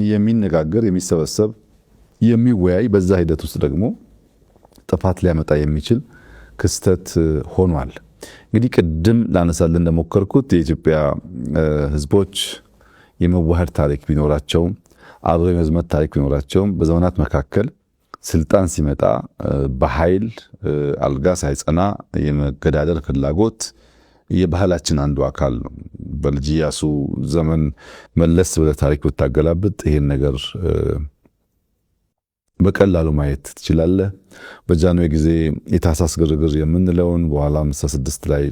የሚነጋገር የሚሰበሰብ የሚወያይ በዛ ሂደት ውስጥ ደግሞ ጥፋት ሊያመጣ የሚችል ክስተት ሆኗል። እንግዲህ ቅድም ላነሳልን እንደሞከርኩት የኢትዮጵያ ህዝቦች የመዋሃድ ታሪክ ቢኖራቸውም አብሮ የመዝመት ታሪክ ቢኖራቸውም በዘመናት መካከል ስልጣን ሲመጣ በኃይል አልጋ ሳይጸና የመገዳደር ፍላጎት የባህላችን አንዱ አካል ነው። በልጅ ኢያሱ ዘመን መለስ ወደ ታሪክ ብታገላብጥ ይሄን ነገር በቀላሉ ማየት ትችላለህ። በጃንሆይ ጊዜ የታህሳስ ግርግር የምንለውን በኋላ 56 ላይ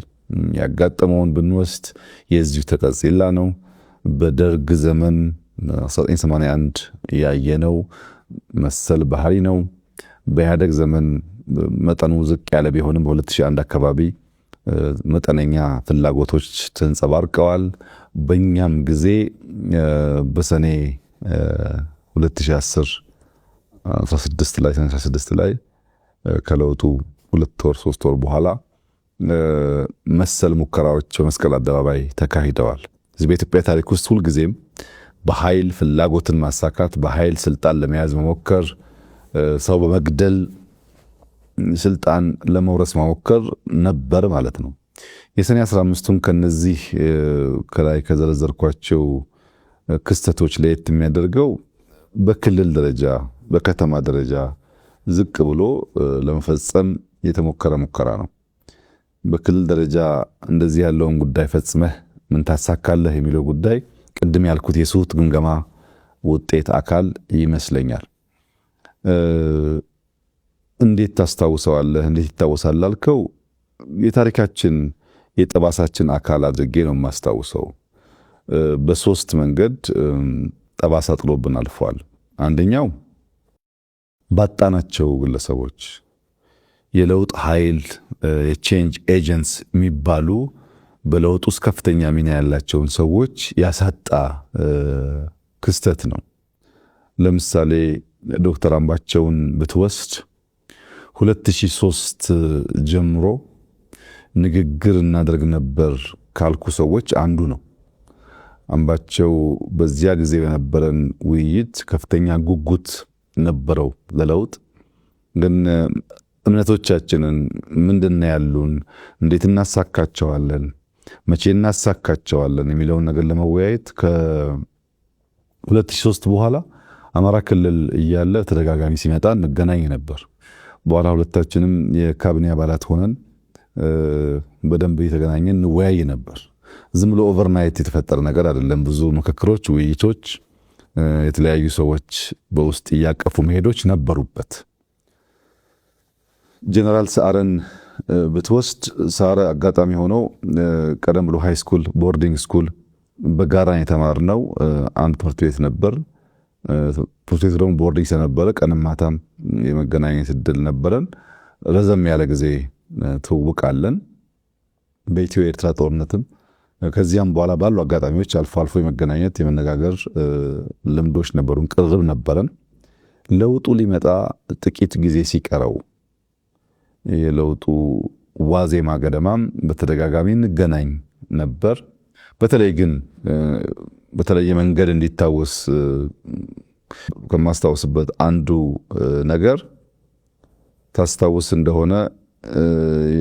ያጋጠመውን ብንወስድ የዚሁ ተቀጽላ ነው። በደርግ ዘመን 1981 ያየነው መሰል ባህሪ ነው። በኢህአደግ ዘመን መጠኑ ዝቅ ያለ ቢሆንም በ2001 አካባቢ መጠነኛ ፍላጎቶች ተንጸባርቀዋል። በእኛም ጊዜ በሰኔ 2010 16 ላይ ከለውጡ 2 ወር 3 ወር በኋላ መሰል ሙከራዎች በመስቀል አደባባይ ተካሂደዋል። እዚህ በኢትዮጵያ ታሪክ ውስጥ ሁልጊዜም በኃይል ፍላጎትን ማሳካት፣ በኃይል ስልጣን ለመያዝ መሞከር፣ ሰው በመግደል ስልጣን ለመውረስ መሞከር ነበር ማለት ነው። የሰኔ 15ቱን ከነዚህ ከላይ ከዘረዘርኳቸው ክስተቶች ለየት የሚያደርገው በክልል ደረጃ በከተማ ደረጃ ዝቅ ብሎ ለመፈጸም የተሞከረ ሙከራ ነው። በክልል ደረጃ እንደዚህ ያለውን ጉዳይ ፈጽመህ ምን ታሳካለህ የሚለው ጉዳይ ቅድም ያልኩት የስሁት ግምገማ ውጤት አካል ይመስለኛል። እንዴት ታስታውሰዋለህ? እንዴት ይታወሳል አልከው፣ የታሪካችን የጠባሳችን አካል አድርጌ ነው የማስታውሰው። በሶስት መንገድ ጠባሳ ጥሎብን አልፏል። አንደኛው ባጣናቸው ግለሰቦች፣ የለውጥ ኃይል የቼንጅ ኤጀንትስ የሚባሉ በለውጥ ውስጥ ከፍተኛ ሚና ያላቸውን ሰዎች ያሳጣ ክስተት ነው። ለምሳሌ ዶክተር አምባቸውን ብትወስድ 2003 ጀምሮ ንግግር እናደርግ ነበር ካልኩ ሰዎች አንዱ ነው። አምባቸው በዚያ ጊዜ በነበረን ውይይት ከፍተኛ ጉጉት ነበረው ለለውጥ። ግን እምነቶቻችንን ምንድነው ያሉን፣ እንዴት እናሳካቸዋለን፣ መቼ እናሳካቸዋለን የሚለውን ነገር ለመወያየት ከ2003 በኋላ አማራ ክልል እያለ ተደጋጋሚ ሲመጣ እንገናኝ ነበር። በኋላ ሁለታችንም የካቢኔ አባላት ሆነን በደንብ እየተገናኘን እንወያይ ነበር። ዝም ብሎ ኦቨርናይት የተፈጠረ ነገር አይደለም። ብዙ ምክክሮች፣ ውይይቶች፣ የተለያዩ ሰዎች በውስጥ እያቀፉ መሄዶች ነበሩበት። ጀነራል ሰዓረን ብትወስድ ሰዓረ አጋጣሚ ሆነው ቀደም ብሎ ሃይ ስኩል ቦርዲንግ ስኩል በጋራ የተማርነው አንድ ትምህርት ቤት ነበር። ትምህርት ቤቱ ደግሞ ቦርዲንግ ስለነበረ ቀንም ማታም የመገናኘት እድል ነበረን። ረዘም ያለ ጊዜ ትውውቃለን። በኢትዮ ኤርትራ ጦርነትም ከዚያም በኋላ ባሉ አጋጣሚዎች አልፎ አልፎ የመገናኘት የመነጋገር ልምዶች ነበሩን፣ ቅርብ ነበረን። ለውጡ ሊመጣ ጥቂት ጊዜ ሲቀረው የለውጡ ዋዜማ ገደማም በተደጋጋሚ እንገናኝ ነበር። በተለይ ግን በተለየ መንገድ እንዲታወስ ከማስታወስበት አንዱ ነገር ታስታውስ እንደሆነ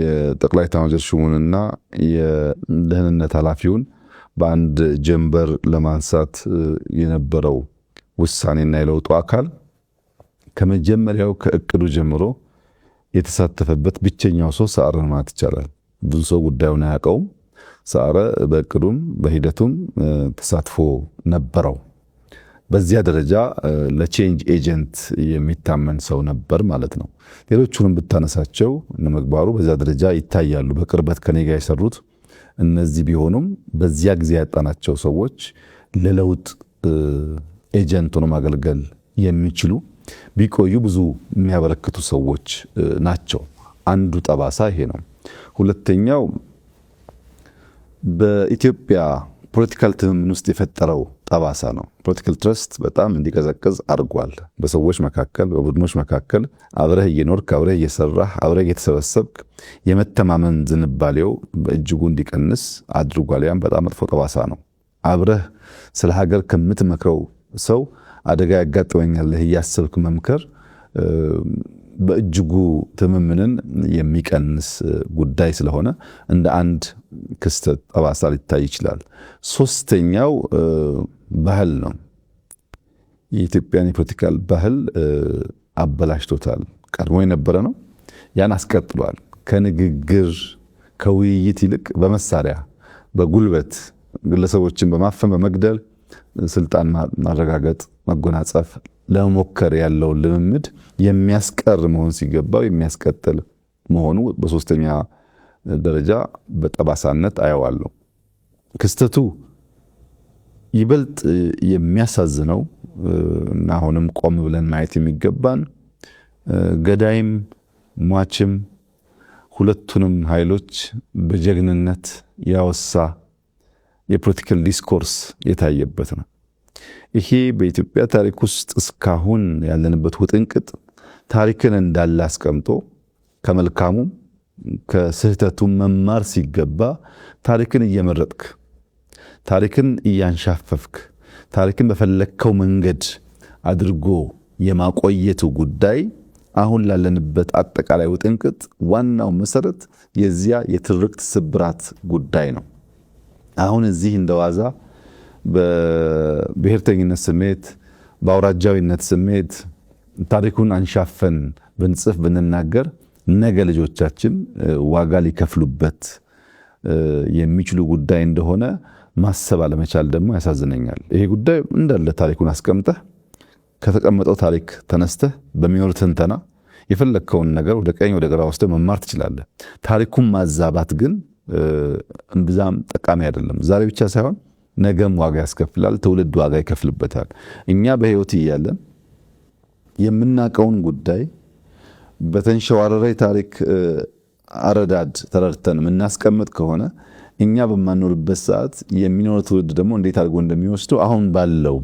የጠቅላይ ኤታማዦር ሹሙንና የደህንነት ኃላፊውን በአንድ ጀንበር ለማንሳት የነበረው ውሳኔና የለውጡ አካል ከመጀመሪያው ከእቅዱ ጀምሮ የተሳተፈበት ብቸኛው ሰው ሰዓረ ማለት ይቻላል። ብዙ ሰው ጉዳዩን አያውቀውም። ሰዓረ በእቅዱም በሂደቱም ተሳትፎ ነበረው። በዚያ ደረጃ ለቼንጅ ኤጀንት የሚታመን ሰው ነበር ማለት ነው። ሌሎቹንም ብታነሳቸው እነ ምግባሩ በዚያ ደረጃ ይታያሉ። በቅርበት ከኔ ጋር የሰሩት እነዚህ ቢሆኑም በዚያ ጊዜ ያጣናቸው ሰዎች ለለውጥ ኤጀንት ሆኖ ማገልገል የሚችሉ ቢቆዩ ብዙ የሚያበረክቱ ሰዎች ናቸው። አንዱ ጠባሳ ይሄ ነው። ሁለተኛው በኢትዮጵያ ፖለቲካል ትምምን ውስጥ የፈጠረው ጠባሳ ነው። ፖለቲካል ትረስት በጣም እንዲቀዘቅዝ አድርጓል። በሰዎች መካከል፣ በቡድኖች መካከል አብረህ እየኖርክ አብረህ እየሰራህ አብረህ እየተሰበሰብክ የመተማመን ዝንባሌው በእጅጉ እንዲቀንስ አድርጓል። ያም በጣም መጥፎ ጠባሳ ነው። አብረህ ስለ ሀገር ከምትመክረው ሰው አደጋ ያጋጥመኛል እያሰብክ መምከር በእጅጉ ትምምንን የሚቀንስ ጉዳይ ስለሆነ እንደ አንድ ክስተት ጠባሳ ሊታይ ይችላል። ሶስተኛው ባህል ነው። የኢትዮጵያን የፖለቲካል ባህል አበላሽቶታል። ቀድሞ የነበረ ነው፣ ያን አስቀጥሏል። ከንግግር ከውይይት ይልቅ በመሳሪያ በጉልበት ግለሰቦችን በማፈን በመግደል ስልጣን ማረጋገጥ መጎናጸፍ ለመሞከር ያለውን ልምምድ የሚያስቀር መሆን ሲገባው የሚያስቀጥል መሆኑ በሶስተኛ ደረጃ በጠባሳነት አየዋለሁ። ክስተቱ ይበልጥ የሚያሳዝነው እና አሁንም ቆም ብለን ማየት የሚገባን ገዳይም ሟችም ሁለቱንም ኃይሎች በጀግንነት ያወሳ የፖለቲካል ዲስኮርስ የታየበት ነው። ይሄ በኢትዮጵያ ታሪክ ውስጥ እስካሁን ያለንበት ውጥንቅጥ ታሪክን እንዳለ አስቀምጦ ከመልካሙም ከስህተቱም መማር ሲገባ ታሪክን እየመረጥክ ታሪክን እያንሻፈፍክ ታሪክን በፈለከው መንገድ አድርጎ የማቆየቱ ጉዳይ አሁን ላለንበት አጠቃላይ ውጥንቅጥ ዋናው መሰረት የዚያ የትርክት ስብራት ጉዳይ ነው። አሁን እዚህ እንደዋዛ በብሔርተኝነት ስሜት በአውራጃዊነት ስሜት ታሪኩን አንሻፈን ብንጽፍ ብንናገር ነገ ልጆቻችን ዋጋ ሊከፍሉበት የሚችሉ ጉዳይ እንደሆነ ማሰብ አለመቻል ደግሞ ያሳዝነኛል። ይሄ ጉዳይ እንዳለ ታሪኩን አስቀምጠህ ከተቀመጠው ታሪክ ተነስተህ በሚኖር ትንተና የፈለከውን ነገር ወደ ቀኝ ወደ ግራ ወስደህ መማር ትችላለህ። ታሪኩን ማዛባት ግን እምብዛም ጠቃሚ አይደለም። ዛሬ ብቻ ሳይሆን ነገም ዋጋ ያስከፍላል። ትውልድ ዋጋ ይከፍልበታል። እኛ በህይወት እያለን የምናቀውን ጉዳይ በተንሸዋረረ ታሪክ አረዳድ ተረድተን የምናስቀምጥ ከሆነ እኛ በማንኖርበት ሰዓት የሚኖር ትውልድ ደግሞ እንዴት አድርጎ እንደሚወስደው አሁን ባለው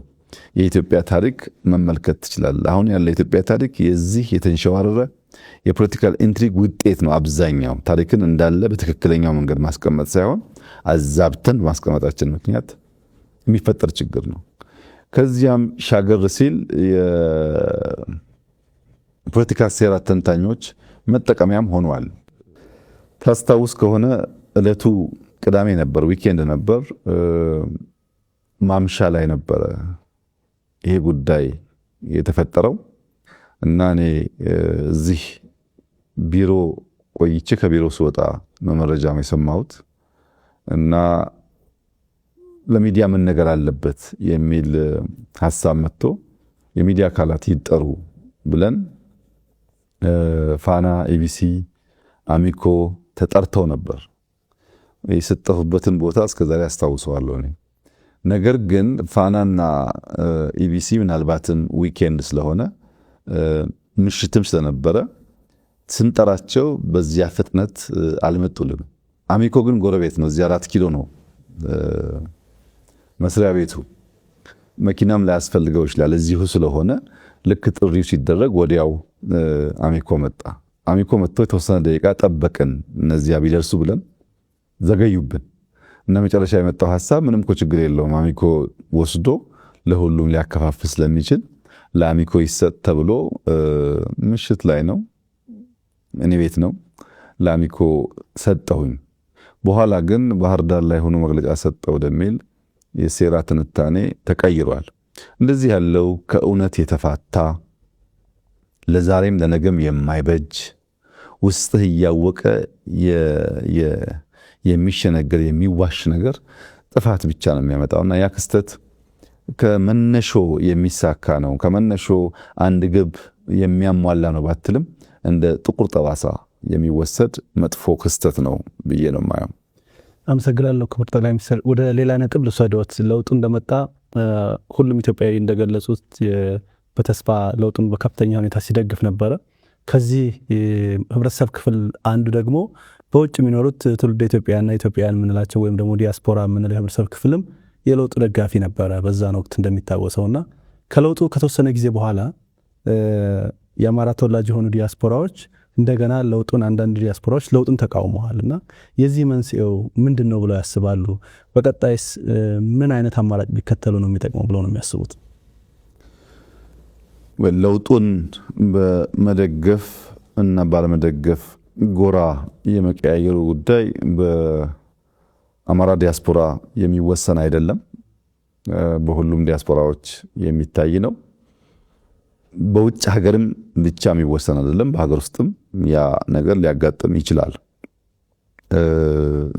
የኢትዮጵያ ታሪክ መመልከት ትችላለህ። አሁን ያለው የኢትዮጵያ ታሪክ የዚህ የተንሸዋረረ የፖለቲካል ኢንትሪግ ውጤት ነው። አብዛኛው ታሪክን እንዳለ በትክክለኛው መንገድ ማስቀመጥ ሳይሆን አዛብተን በማስቀመጣችን ምክንያት የሚፈጠር ችግር ነው። ከዚያም ሻገር ሲል የፖለቲካ ሴራ ተንታኞች መጠቀሚያም ሆኗል። ታስታውስ ከሆነ እለቱ ቅዳሜ ነበር፣ ዊኬንድ ነበር። ማምሻ ላይ ነበረ ይሄ ጉዳይ የተፈጠረው እና እኔ እዚህ ቢሮ ቆይቼ ከቢሮ ስወጣ መረጃም የሰማሁት እና ለሚዲያ ምን ነገር አለበት የሚል ሐሳብ መጥቶ የሚዲያ አካላት ይጠሩ ብለን ፋና፣ ኢቢሲ፣ አሚኮ ተጠርተው ነበር። የሰጠሁበትን ቦታ እስከዛሬ አስታውሰዋለሁ እኔ። ነገር ግን ፋናና ኢቢሲ ምናልባትም ዊኬንድ ስለሆነ ምሽትም ስለነበረ ስንጠራቸው በዚያ ፍጥነት አልመጡልንም። አሚኮ ግን ጎረቤት ነው፣ እዚያ 4 ኪሎ ነው መስሪያ ቤቱ። መኪናም ላያስፈልገው ይችላል። እዚሁ ስለሆነ ልክ ጥሪው ሲደረግ ወዲያው አሚኮ መጣ። አሚኮ መጥቶ የተወሰነ ደቂቃ ጠበቅን እነዚያ ቢደርሱ ብለን ዘገዩብን እና መጨረሻ የመጣው ሐሳብ ምንም እኮ ችግር የለውም አሚኮ ወስዶ ለሁሉም ሊያከፋፍል ስለሚችል ለአሚኮ ይሰጥ ተብሎ ምሽት ላይ ነው እኔ ቤት ነው ለአሚኮ ሰጠሁኝ። በኋላ ግን ባህር ዳር ላይ ሆኖ መግለጫ ሰጠው ወደሚል የሴራ ትንታኔ ተቀይሯል። እንደዚህ ያለው ከእውነት የተፋታ ለዛሬም ለነገም የማይበጅ ውስጥህ እያወቀ የሚሸነገር የሚዋሽ ነገር ጥፋት ብቻ ነው የሚያመጣውና ያ ክስተት ከመነሾ የሚሳካ ነው። ከመነሾ አንድ ግብ የሚያሟላ ነው ባትልም እንደ ጥቁር ጠባሳ የሚወሰድ መጥፎ ክስተት ነው ብዬ ነው የማየው። አመሰግናለሁ ክቡር ጠቅላይ ሚኒስትር። ወደ ሌላ ነጥብ ልውሰድዎት። ለውጡ እንደመጣ ሁሉም ኢትዮጵያዊ እንደገለጹት በተስፋ ለውጡን በከፍተኛ ሁኔታ ሲደግፍ ነበረ። ከዚህ ህብረተሰብ ክፍል አንዱ ደግሞ በውጭ የሚኖሩት ትውልደ ኢትዮጵያና ኢትዮጵያውያን የምንላቸው ወይም ደግሞ ዲያስፖራ የምንለው የህብረተሰብ ክፍልም የለውጡ ደጋፊ ነበረ በዛን ወቅት እንደሚታወሰውና ከለውጡ ከተወሰነ ጊዜ በኋላ የአማራ ተወላጅ የሆኑ ዲያስፖራዎች እንደገና ለውጡን አንዳንድ ዲያስፖራዎች ለውጡን ተቃውመዋልና የዚህ መንስኤው ምንድነው ብለው ያስባሉ? በቀጣይስ ምን አይነት አማራጭ ቢከተሉ ነው የሚጠቅመው ብለው ነው የሚያስቡት? ለውጡን በመደገፍ እና ባለመደገፍ ጎራ የመቀያየሩ ጉዳይ በአማራ ዲያስፖራ የሚወሰን አይደለም። በሁሉም ዲያስፖራዎች የሚታይ ነው። በውጭ ሀገርም ብቻ የሚወሰን አይደለም። በሀገር ውስጥም ያ ነገር ሊያጋጥም ይችላል።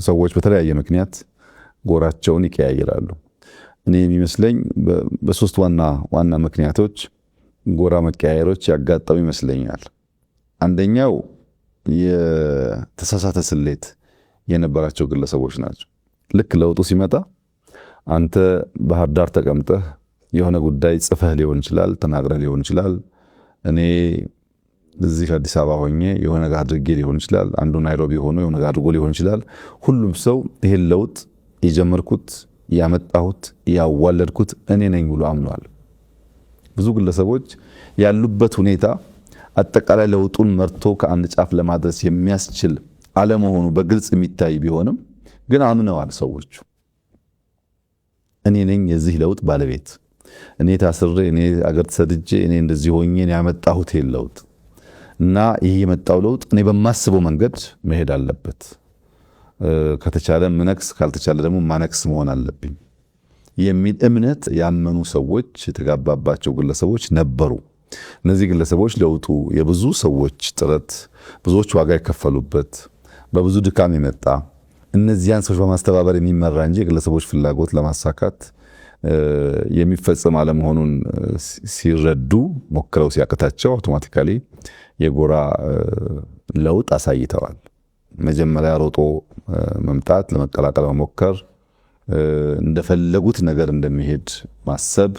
ሰዎች በተለያየ ምክንያት ጎራቸውን ይቀያየራሉ። እኔ የሚመስለኝ በሶስት ዋና ምክንያቶች ጎራ መቀያየሮች ያጋጠሙ ይመስለኛል። አንደኛው የተሳሳተ ስሌት የነበራቸው ግለሰቦች ናቸው። ልክ ለውጡ ሲመጣ አንተ ባህር ዳር ተቀምጠህ የሆነ ጉዳይ ጽፈህ ሊሆን ይችላል፣ ተናግረህ ሊሆን ይችላል። እኔ እዚህ አዲስ አበባ ሆኜ የሆነ ነገር አድርጌ ሊሆን ይችላል። አንዱ ናይሮቢ ሆኖ የሆነ ነገር አድርጎ ሊሆን ይችላል። ሁሉም ሰው ይሄን ለውጥ የጀመርኩት ያመጣሁት ያዋለድኩት እኔ ነኝ ብሎ አምኗል። ብዙ ግለሰቦች ያሉበት ሁኔታ አጠቃላይ ለውጡን መርቶ ከአንድ ጫፍ ለማድረስ የሚያስችል አለመሆኑ በግልጽ የሚታይ ቢሆንም ግን አምነዋል ሰዎቹ። እኔ ነኝ የዚህ ለውጥ ባለቤት፣ እኔ ታስሬ፣ እኔ አገር ተሰድጄ፣ እኔ እንደዚህ ሆኜ ያመጣሁት ይሄን ለውጥ እና ይሄ የመጣው ለውጥ እኔ በማስበው መንገድ መሄድ አለበት። ከተቻለ ምነክስ፣ ካልተቻለ ደግሞ ማነክስ መሆን አለብኝ የሚል እምነት ያመኑ ሰዎች የተጋባባቸው ግለሰቦች ነበሩ። እነዚህ ግለሰቦች ለውጡ የብዙ ሰዎች ጥረት፣ ብዙዎች ዋጋ የከፈሉበት፣ በብዙ ድካም የመጣ እነዚያን ሰዎች በማስተባበር የሚመራ እንጂ የግለሰቦች ፍላጎት ለማሳካት የሚፈጸም አለመሆኑን ሲረዱ ሞክረው ሲያቅታቸው አውቶማቲካሊ የጎራ ለውጥ አሳይተዋል። መጀመሪያ ሮጦ መምጣት፣ ለመቀላቀል መሞከር፣ እንደፈለጉት ነገር እንደሚሄድ ማሰብ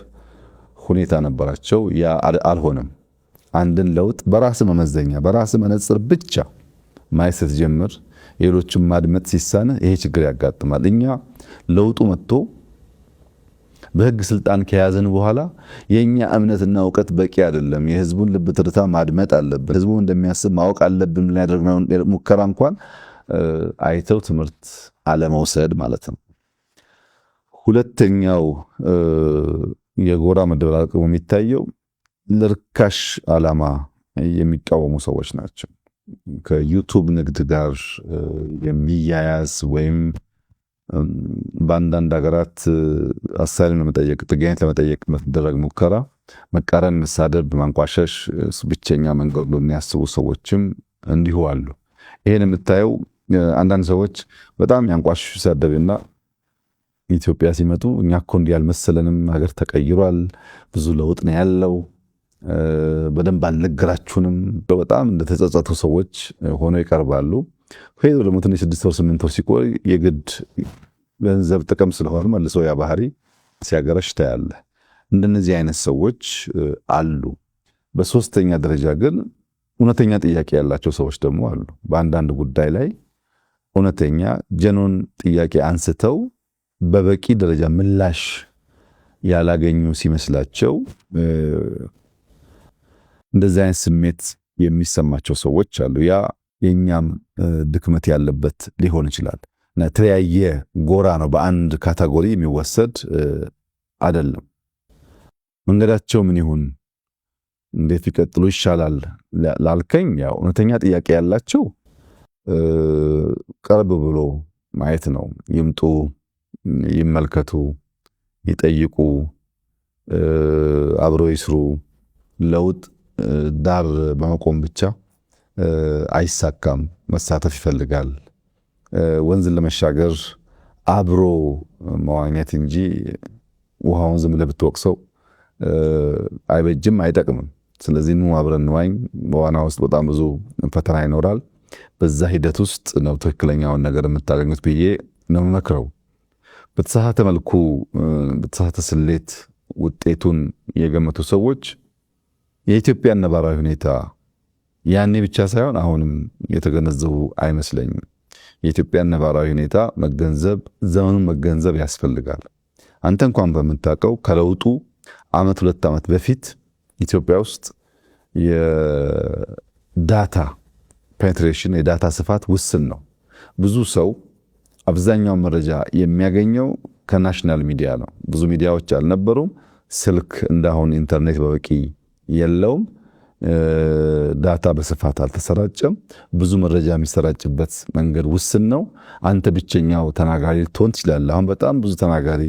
ሁኔታ ነበራቸው። ያ አልሆነም። አንድን ለውጥ በራስ መመዘኛ በራስ መነጽር ብቻ ማየት ስትጀምር የሌሎችን ማድመጥ ሲሳነ ይሄ ችግር ያጋጥማል። እኛ ለውጡ መጥቶ በህግ ስልጣን ከያዘን በኋላ የኛ እምነትና እውቀት በቂ አይደለም። የህዝቡን ልብ ትርታ ማድመጥ አለብን። ህዝቡ እንደሚያስብ ማወቅ አለብን። ያደረግነው ሙከራ እንኳን አይተው ትምህርት አለመውሰድ ማለት ነው። ሁለተኛው የጎራ መደበላለቅ የሚታየው ለርካሽ ዓላማ የሚቃወሙ ሰዎች ናቸው። ከዩቱብ ንግድ ጋር የሚያያዝ ወይም በአንዳንድ ሀገራት አሳይለም ለመጠየቅ ጥገኝነት ለመጠየቅ መደረግ ሙከራ መቃረን፣ መሳደብ፣ ማንቋሸሽ ብቸኛ መንገድ ነው የሚያስቡ ሰዎችም እንዲሁ አሉ። ይሄን የምታየው አንዳንድ ሰዎች በጣም ያንቋሽሹ ሲያደብና ኢትዮጵያ ሲመጡ እኛ እኮ እንዲህ ያልመሰለንም ሀገር ተቀይሯል፣ ብዙ ለውጥ ነው ያለው፣ በደንብ አልነገራችሁንም፣ በጣም እንደተጸጸቱ ሰዎች ሆነው ይቀርባሉ። ሄዶ ደግሞ ትንሽ 6 ወር 8 ወር ሲቆይ የግድ ገንዘብ ጥቅም ስለሆነ መልሶ ያ ባህሪ ሲያገረሽ ታያለ። እንደነዚህ አይነት ሰዎች አሉ። በሶስተኛ ደረጃ ግን እውነተኛ ጥያቄ ያላቸው ሰዎች ደግሞ አሉ። በአንዳንድ ጉዳይ ላይ እውነተኛ ጀኖን ጥያቄ አንስተው በበቂ ደረጃ ምላሽ ያላገኙ ሲመስላቸው እንደዚህ አይነት ስሜት የሚሰማቸው ሰዎች አሉ። ያ የኛም ድክመት ያለበት ሊሆን ይችላል እና ተለያየ ጎራ ነው፣ በአንድ ካቴጎሪ የሚወሰድ አይደለም። መንገዳቸው ምን ይሁን እንዴት ይቀጥሉ ይሻላል ላልከኝ ያው እውነተኛ ጥያቄ ያላቸው ቀርብ ብሎ ማየት ነው። ይምጡ፣ ይመልከቱ፣ ይጠይቁ፣ አብሮ ይስሩ። ለውጥ ዳር በመቆም ብቻ አይሳካም፣ መሳተፍ ይፈልጋል። ወንዝን ለመሻገር አብሮ መዋኘት እንጂ ውሃውን ዝም ብለህ ብትወቅሰው አይበጅም፣ አይጠቅምም። ስለዚህ ኑ አብረን እንዋኝ። በዋና ውስጥ በጣም ብዙ ፈተና ይኖራል። በዛ ሂደት ውስጥ ነው ትክክለኛውን ነገር የምታገኙት ብዬ ነው መክረው። በተሳሳተ መልኩ በተሳሳተ ስሌት ውጤቱን የገመቱ ሰዎች የኢትዮጵያ ነባራዊ ሁኔታ ያኔ ብቻ ሳይሆን አሁንም የተገነዘቡ አይመስለኝም። የኢትዮጵያ ነባራዊ ሁኔታ መገንዘብ፣ ዘመኑን መገንዘብ ያስፈልጋል። አንተ እንኳን በምታውቀው ከለውጡ ዓመት 2 ዓመት በፊት ኢትዮጵያ ውስጥ የዳታ ፔኔትሬሽን የዳታ ስፋት ውስን ነው። ብዙ ሰው አብዛኛው መረጃ የሚያገኘው ከናሽናል ሚዲያ ነው። ብዙ ሚዲያዎች አልነበሩም። ስልክ እንዳሁን ኢንተርኔት በበቂ የለውም። ዳታ በስፋት አልተሰራጨም። ብዙ መረጃ የሚሰራጭበት መንገድ ውስን ነው። አንተ ብቸኛው ተናጋሪ ልትሆን ትችላለህ። አሁን በጣም ብዙ ተናጋሪ፣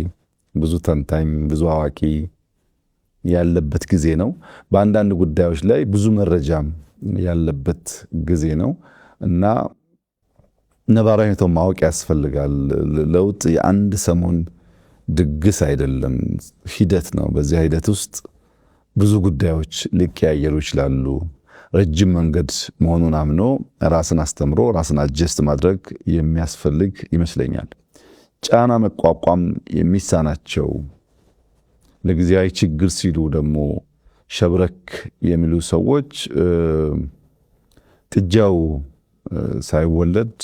ብዙ ተንታኝ፣ ብዙ አዋቂ ያለበት ጊዜ ነው። በአንዳንድ ጉዳዮች ላይ ብዙ መረጃም ያለበት ጊዜ ነው እና ነባራዊ ሁኔታው ማወቅ ያስፈልጋል። ለውጥ የአንድ ሰሞን ድግስ አይደለም፣ ሂደት ነው። በዚህ ሂደት ውስጥ ብዙ ጉዳዮች ሊቀያየሩ ይችላሉ። ረጅም መንገድ መሆኑን አምኖ ራስን አስተምሮ ራስን አጀስት ማድረግ የሚያስፈልግ ይመስለኛል። ጫና መቋቋም የሚሳናቸው ለጊዜያዊ ችግር ሲሉ ደግሞ ሸብረክ የሚሉ ሰዎች ጥጃው ሳይወለድ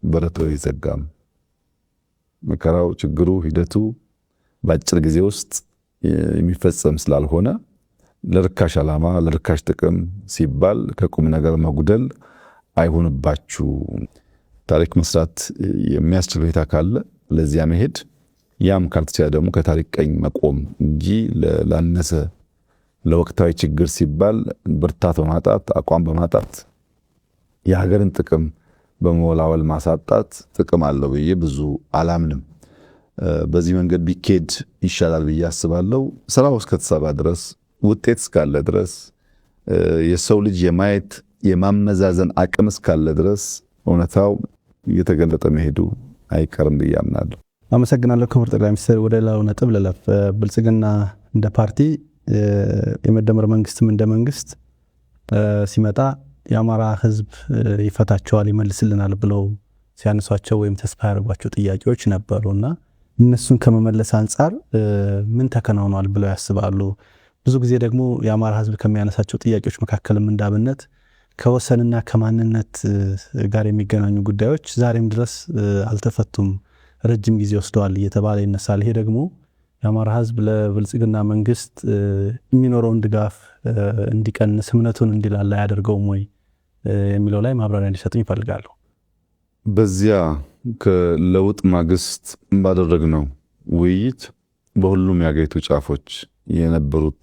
በረቶ ይዘጋም። መከራው፣ ችግሩ፣ ሂደቱ በአጭር ጊዜ ውስጥ የሚፈጸም ስላልሆነ ለርካሽ ዓላማ ለርካሽ ጥቅም ሲባል ከቁም ነገር መጉደል አይሁንባችሁ። ታሪክ መስራት የሚያስችል ሁኔታ ካለ ለዚያ መሄድ፣ ያም ካልተቻለ ደግሞ ከታሪክ ቀኝ መቆም እንጂ ላነሰ ለወቅታዊ ችግር ሲባል ብርታት በማጣት አቋም በማጣት የሀገርን ጥቅም በመወላወል ማሳጣት ጥቅም አለው ብዬ ብዙ አላምንም። በዚህ መንገድ ቢኬድ ይሻላል ብዬ አስባለሁ። ስራው እስከተሰራ ድረስ ውጤት እስካለ ድረስ የሰው ልጅ የማየት የማመዛዘን አቅም እስካለ ድረስ እውነታው እየተገለጠ መሄዱ አይቀርም ብዬ አምናለሁ። አመሰግናለሁ ክቡር ጠቅላይ ሚኒስትር። ወደ ሌላው ነጥብ ልለፍ። ብልጽግና እንደ ፓርቲ የመደመር መንግስትም እንደ መንግስት ሲመጣ የአማራ ህዝብ ይፈታቸዋል ይመልስልናል ብለው ሲያነሷቸው ወይም ተስፋ ያደርጓቸው ጥያቄዎች ነበሩና እነሱን ከመመለስ አንጻር ምን ተከናውኗል ብለው ያስባሉ? ብዙ ጊዜ ደግሞ የአማራ ህዝብ ከሚያነሳቸው ጥያቄዎች መካከልም እንዳብነት ከወሰንና ከማንነት ጋር የሚገናኙ ጉዳዮች ዛሬም ድረስ አልተፈቱም፣ ረጅም ጊዜ ወስደዋል እየተባለ ይነሳል። ይሄ ደግሞ የአማራ ህዝብ ለብልጽግና መንግስት የሚኖረውን ድጋፍ እንዲቀንስ እምነቱን እንዲላላ ያደርገውም ወይ የሚለው ላይ ማብራሪያ እንዲሰጡኝ ይፈልጋሉ። በዚያ ከለውጥ ማግስት ባደረግነው ውይይት በሁሉም የአገሪቱ ጫፎች የነበሩት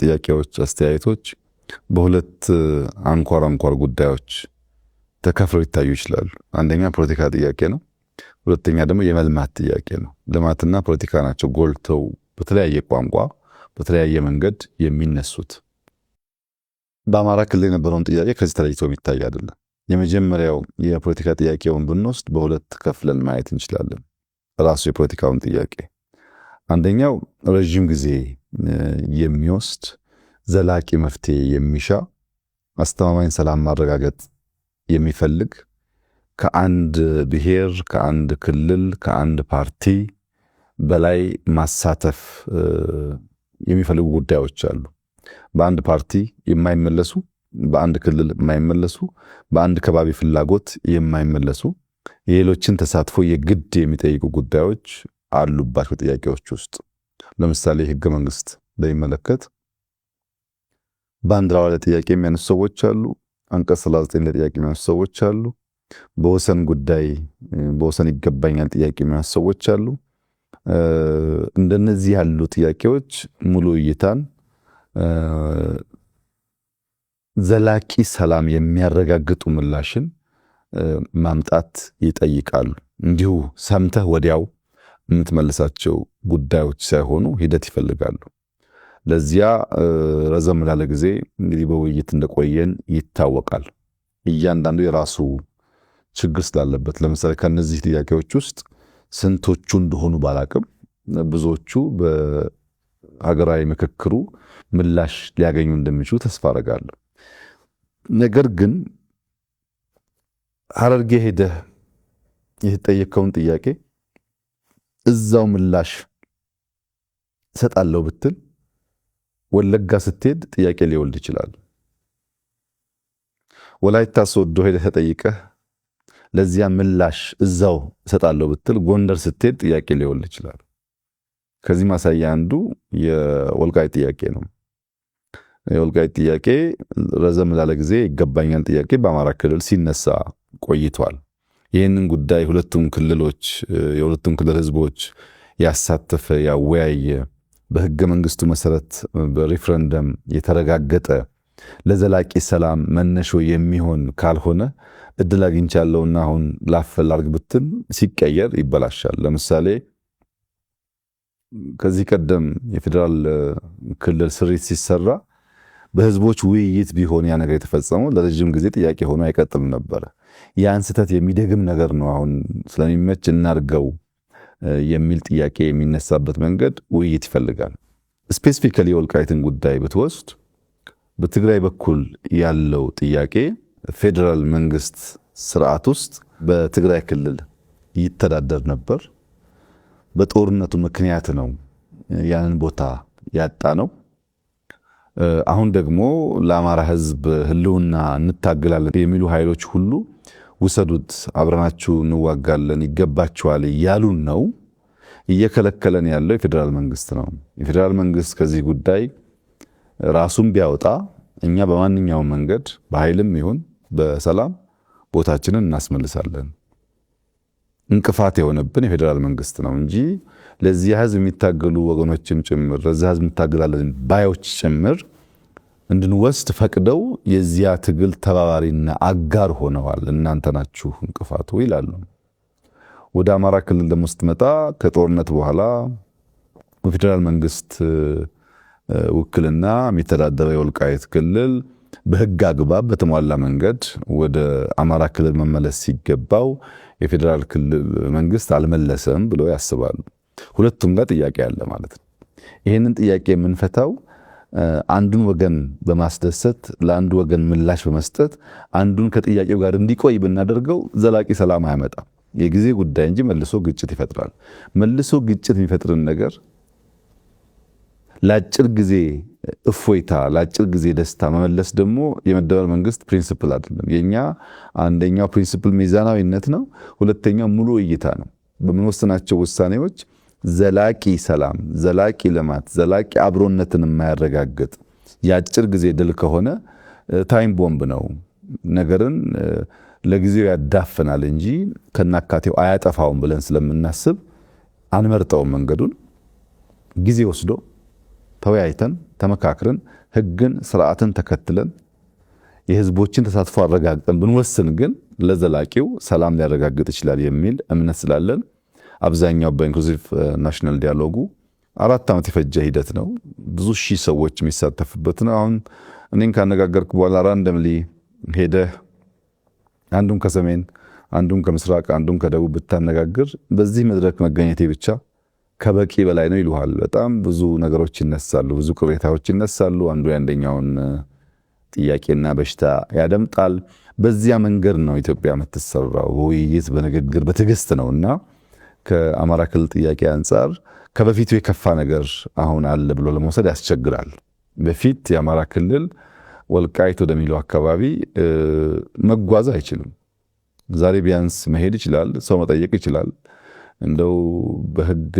ጥያቄዎች፣ አስተያየቶች በሁለት አንኳር ጉዳዮች ተከፍለው ይታዩ ይችላሉ። አንደኛ ፖለቲካ ጥያቄ ነው። ሁለተኛ ደግሞ የመልማት ጥያቄ ነው። ልማትና ፖለቲካ ናቸው ጎልተው በተለያየ ቋንቋ በተለያየ መንገድ የሚነሱት። በአማራ ክልል የነበረውን ጥያቄ ከዚህ ተለይቶ የሚታይ አይደለም። የመጀመሪያው የፖለቲካ ጥያቄውን ብንወስድ በሁለት ከፍለን ማየት እንችላለን። ራሱ የፖለቲካውን ጥያቄ አንደኛው ረጅም ጊዜ የሚወስድ ዘላቂ መፍትሄ የሚሻ አስተማማኝ ሰላም ማረጋገጥ የሚፈልግ ከአንድ ብሔር፣ ከአንድ ክልል፣ ከአንድ ፓርቲ በላይ ማሳተፍ የሚፈልጉ ጉዳዮች አሉ። በአንድ ፓርቲ የማይመለሱ፣ በአንድ ክልል የማይመለሱ፣ በአንድ ከባቢ ፍላጎት የማይመለሱ የሌሎችን ተሳትፎ የግድ የሚጠይቁ ጉዳዮች አሉባቸው ጥያቄዎች ውስጥ። ለምሳሌ ህገ መንግስት በሚመለከት ባንዲራው ላይ ጥያቄ የሚያነሱ ሰዎች አሉ። አንቀጽ 39 ላይ ጥያቄ የሚያነሱ ሰዎች አሉ። በወሰን ጉዳይ በወሰን ይገባኛል ጥያቄ የሚያነሱ ሰዎች አሉ። እንደነዚህ ያሉ ጥያቄዎች ሙሉ እይታን ዘላቂ ሰላም የሚያረጋግጡ ምላሽን ማምጣት ይጠይቃሉ። እንዲሁ ሰምተህ ወዲያው የምትመልሳቸው ጉዳዮች ሳይሆኑ ሂደት ይፈልጋሉ። ለዚያ ረዘም ላለ ጊዜ እንግዲህ በውይይት እንደቆየን ይታወቃል። እያንዳንዱ የራሱ ችግር ስላለበት ለምሳሌ ከነዚህ ጥያቄዎች ውስጥ ስንቶቹ እንደሆኑ ባላቅም ብዙዎቹ በሀገራዊ ምክክሩ ምላሽ ሊያገኙ እንደሚችሉ ተስፋ አደርጋለሁ። ነገር ግን ሐረርጌ ሄደህ የተጠየቀውን ጥያቄ እዛው ምላሽ እሰጣለሁ ብትል ወለጋ ስትሄድ ጥያቄ ሊወልድ ይችላል። ወላይታ ሶዶ ሄደህ ተጠይቀህ ለዚያ ምላሽ እዛው እሰጣለሁ ብትል ጎንደር ስትሄድ ጥያቄ ሊወልድ ይችላል። ከዚህ ማሳያ አንዱ የወልቃይት ጥያቄ ነው። የወልቃይት ጥያቄ ረዘም ላለ ጊዜ ይገባኛል ጥያቄ በአማራ ክልል ሲነሳ ቆይቷል። ይህንን ጉዳይ የሁለቱም ክልል ህዝቦች ያሳተፈ ያወያየ በህገ መንግስቱ መሰረት በሪፍረንደም የተረጋገጠ ለዘላቂ ሰላም መነሾ የሚሆን ካልሆነ እድል አግኝቻለሁና አሁን ላፈል አርግ ብትል ሲቀየር ይበላሻል። ለምሳሌ ከዚህ ቀደም የፌዴራል ክልል ስሪት ሲሰራ በህዝቦች ውይይት ቢሆን ያ ነገር የተፈጸመው ለረጅም ጊዜ ጥያቄ ሆኖ አይቀጥልም ነበር። ያን ስህተት የሚደግም ነገር ነው። አሁን ስለሚመች እናርገው የሚል ጥያቄ የሚነሳበት መንገድ ውይይት ይፈልጋል። ስፔሲፊካሊ የወልቃይትን ጉዳይ ብትወስድ በትግራይ በኩል ያለው ጥያቄ ፌዴራል መንግስት ስርዓት ውስጥ በትግራይ ክልል ይተዳደር ነበር። በጦርነቱ ምክንያት ነው ያንን ቦታ ያጣ ነው። አሁን ደግሞ ለአማራ ህዝብ ህልውና እንታገላለን የሚሉ ኃይሎች ሁሉ ውሰዱት፣ አብረናችሁ እንዋጋለን፣ ይገባችኋል እያሉን ነው። እየከለከለን ያለው የፌዴራል መንግስት ነው። የፌዴራል መንግስት ከዚህ ጉዳይ ራሱን ቢያወጣ እኛ በማንኛውም መንገድ በኃይልም ይሁን በሰላም ቦታችንን እናስመልሳለን። እንቅፋት የሆነብን የፌዴራል መንግስት ነው እንጂ ለዚህ ህዝብ የሚታገሉ ወገኖችም ጭምር ለዚህ ህዝብ እንታገላለን ባዮች ጭምር እንድንወስድ ፈቅደው የዚያ ትግል ተባባሪና አጋር ሆነዋል። እናንተ ናችሁ እንቅፋቱ ይላሉ። ወደ አማራ ክልል ደግሞ ስትመጣ ከጦርነት በኋላ በፌዴራል መንግስት ውክልና የሚተዳደረው የወልቃይት ክልል በህግ አግባብ በተሟላ መንገድ ወደ አማራ ክልል መመለስ ሲገባው የፌዴራል ክልል መንግስት አልመለሰም ብለው ያስባሉ። ሁለቱም ጋር ጥያቄ አለ ማለት ነው። ይህንን ጥያቄ የምንፈታው አንዱን ወገን በማስደሰት ለአንዱ ወገን ምላሽ በመስጠት አንዱን ከጥያቄው ጋር እንዲቆይ ብናደርገው ዘላቂ ሰላም አያመጣም። የጊዜ ጉዳይ እንጂ መልሶ ግጭት ይፈጥራል። መልሶ ግጭት የሚፈጥርን ነገር ለአጭር ጊዜ እፎይታ ለአጭር ጊዜ ደስታ መመለስ ደግሞ የመደመር መንግስት ፕሪንሲፕል አይደለም። የኛ አንደኛው ፕሪንሲፕል ሚዛናዊነት ነው። ሁለተኛው ሙሉ እይታ ነው። በምንወስናቸው ውሳኔዎች ዘላቂ ሰላም፣ ዘላቂ ልማት፣ ዘላቂ አብሮነትን የማያረጋግጥ የአጭር ጊዜ ድል ከሆነ ታይም ቦምብ ነው። ነገርን ለጊዜው ያዳፍናል እንጂ ከናካቴው አያጠፋውም ብለን ስለምናስብ አንመርጠውም። መንገዱን ጊዜ ወስዶ ተወያይተን ተመካክረን ህግን ስርዓትን ተከትለን የህዝቦችን ተሳትፎ አረጋግጠን ብንወስን ግን ለዘላቂው ሰላም ሊያረጋግጥ ይችላል የሚል እምነት ስላለን አብዛኛው በኢንክሉሲቭ ናሽናል ዲያሎጉ 4 ዓመት የፈጀ ሂደት ነው። ብዙ ሺህ ሰዎች የሚሳተፉበት ነው። አሁን እኔን ካነጋገርኩ በኋላ ራንደምሊ ሄደህ አንዱን ከሰሜን አንዱን ከምስራቅ አንዱን ከደቡብ ብታነጋግር በዚህ መድረክ መገኘቴ ብቻ ከበቂ በላይ ነው ይሉሃል። በጣም ብዙ ነገሮች ይነሳሉ፣ ብዙ ቅሬታዎች ይነሳሉ። አንዱ የአንደኛውን ጥያቄና በሽታ ያደምጣል። በዚያ መንገድ ነው ኢትዮጵያ የምትሰራው፣ በውይይት በንግግር በትዕግስት ነውና ከአማራ ክልል ጥያቄ አንጻር ከበፊቱ የከፋ ነገር አሁን አለ ብሎ ለመውሰድ ያስቸግራል። በፊት የአማራ ክልል ወልቃይት ወደሚለው አካባቢ መጓዝ አይችልም። ዛሬ ቢያንስ መሄድ ይችላል፣ ሰው መጠየቅ ይችላል። እንደው በህግ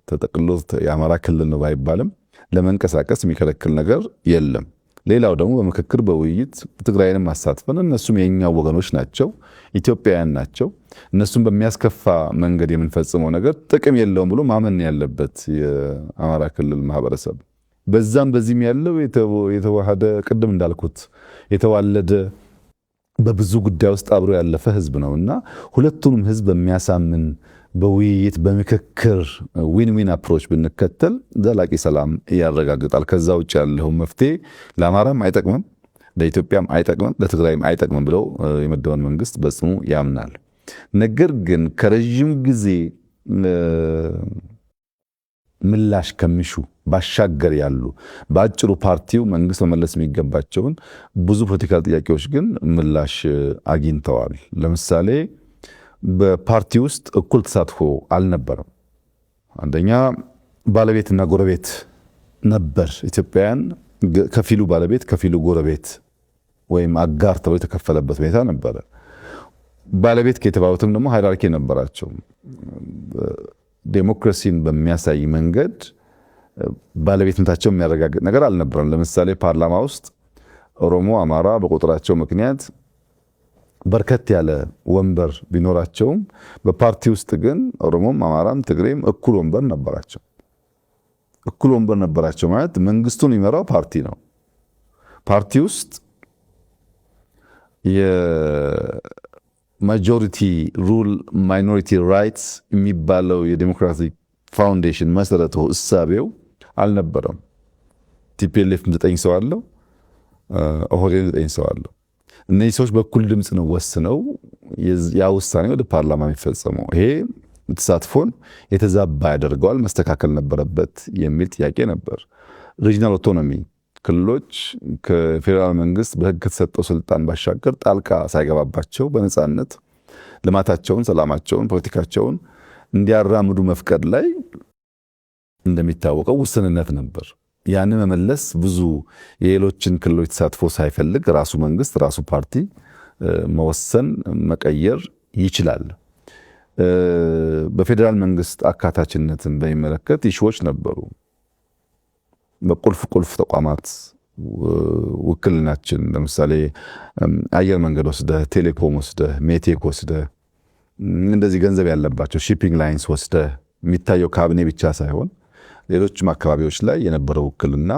ተጠቅሎ የአማራ ክልል ነው ባይባልም ለመንቀሳቀስ የሚከለክል ነገር የለም። ሌላው ደግሞ በምክክር በውይይት ትግራይንም አሳትፈን እነሱም የኛ ወገኖች ናቸው፣ ኢትዮጵያውያን ናቸው፣ እነሱም በሚያስከፋ መንገድ የምንፈጽመው ነገር ጥቅም የለውም ብሎ ማመን ያለበት የአማራ ክልል ማህበረሰብ በዛም በዚህም ያለው የተዋሃደ ቅድም እንዳልኩት የተዋለደ በብዙ ጉዳይ ውስጥ አብሮ ያለፈ ህዝብ ነውና ሁለቱንም ህዝብ በሚያሳምን በውይይት በምክክር ዊን ዊን አፕሮች ብንከተል ዘላቂ ሰላም ያረጋግጣል። ከዛ ውጭ ያለው መፍትሄ ለአማራም አይጠቅምም፣ ለኢትዮጵያም አይጠቅምም፣ ለትግራይም አይጠቅምም ብለው የመደበን መንግስት በጽኑ ያምናል። ነገር ግን ከረጅም ጊዜ ምላሽ ከሚሹ ባሻገር ያሉ በአጭሩ ፓርቲው መንግስት መመለስ የሚገባቸውን ብዙ ፖለቲካል ጥያቄዎች ግን ምላሽ አግኝተዋል። ለምሳሌ በፓርቲ ውስጥ እኩል ተሳትፎ አልነበረም። አንደኛ ባለቤትና ጎረቤት ነበር። ኢትዮጵያውያን ከፊሉ ባለቤት ከፊሉ ጎረቤት ወይም አጋር ተብሎ የተከፈለበት ሁኔታ ነበረ። ባለቤት ከተባሉትም ደግሞ ሃይራርኪ ነበራቸው። ዴሞክራሲን በሚያሳይ መንገድ ባለቤትነታቸው የሚያረጋግጥ ነገር አልነበረም። ለምሳሌ ፓርላማ ውስጥ ኦሮሞ፣ አማራ በቁጥራቸው ምክንያት በርከት ያለ ወንበር ቢኖራቸውም በፓርቲ ውስጥ ግን ኦሮሞም፣ አማራም፣ ትግሬም እኩል ወንበር ነበራቸው። እኩል ወንበር ነበራቸው ማለት መንግስቱን የሚመራው ፓርቲ ነው። ፓርቲ ውስጥ የማጆሪቲ ሩል ማይኖሪቲ ራይትስ የሚባለው የዲሞክራቲክ ፋውንዴሽን መሰረቱ እሳቤው አልነበረም። ቲፒኤልኤፍ 9 ሰው አለው፣ ኦህዴድ 9 ሰው አለው። እነዚህ ሰዎች በኩል ድምፅ ነው ወስነው ያ ውሳኔ ወደ ፓርላማ የሚፈጸመው። ይሄ ተሳትፎን የተዛባ ያደርገዋል፣ መስተካከል ነበረበት የሚል ጥያቄ ነበር። ሪጂናል ኦቶኖሚ ክልሎች ከፌዴራል መንግስት በህግ ከተሰጠው ስልጣን ባሻገር ጣልቃ ሳይገባባቸው በነፃነት ልማታቸውን፣ ሰላማቸውን፣ ፖለቲካቸውን እንዲያራምዱ መፍቀድ ላይ እንደሚታወቀው ውስንነት ነበር። ያን መመለስ ብዙ የሌሎችን ክልሎች ተሳትፎ ሳይፈልግ ራሱ መንግስት ራሱ ፓርቲ መወሰን መቀየር ይችላል። በፌዴራል መንግስት አካታችነትን በሚመለከት ኢሹዎች ነበሩ። በቁልፍ ተቋማት ውክልናችን ለምሳሌ አየር መንገድ ወስደህ፣ ቴሌኮም ወስደህ፣ ሜቴክ ወስደህ እንደዚህ ገንዘብ ያለባቸው ሺፒንግ ላይንስ ወስደህ የሚታየው ካቢኔ ብቻ ሳይሆን ሌሎችም አካባቢዎች ላይ የነበረው ውክልና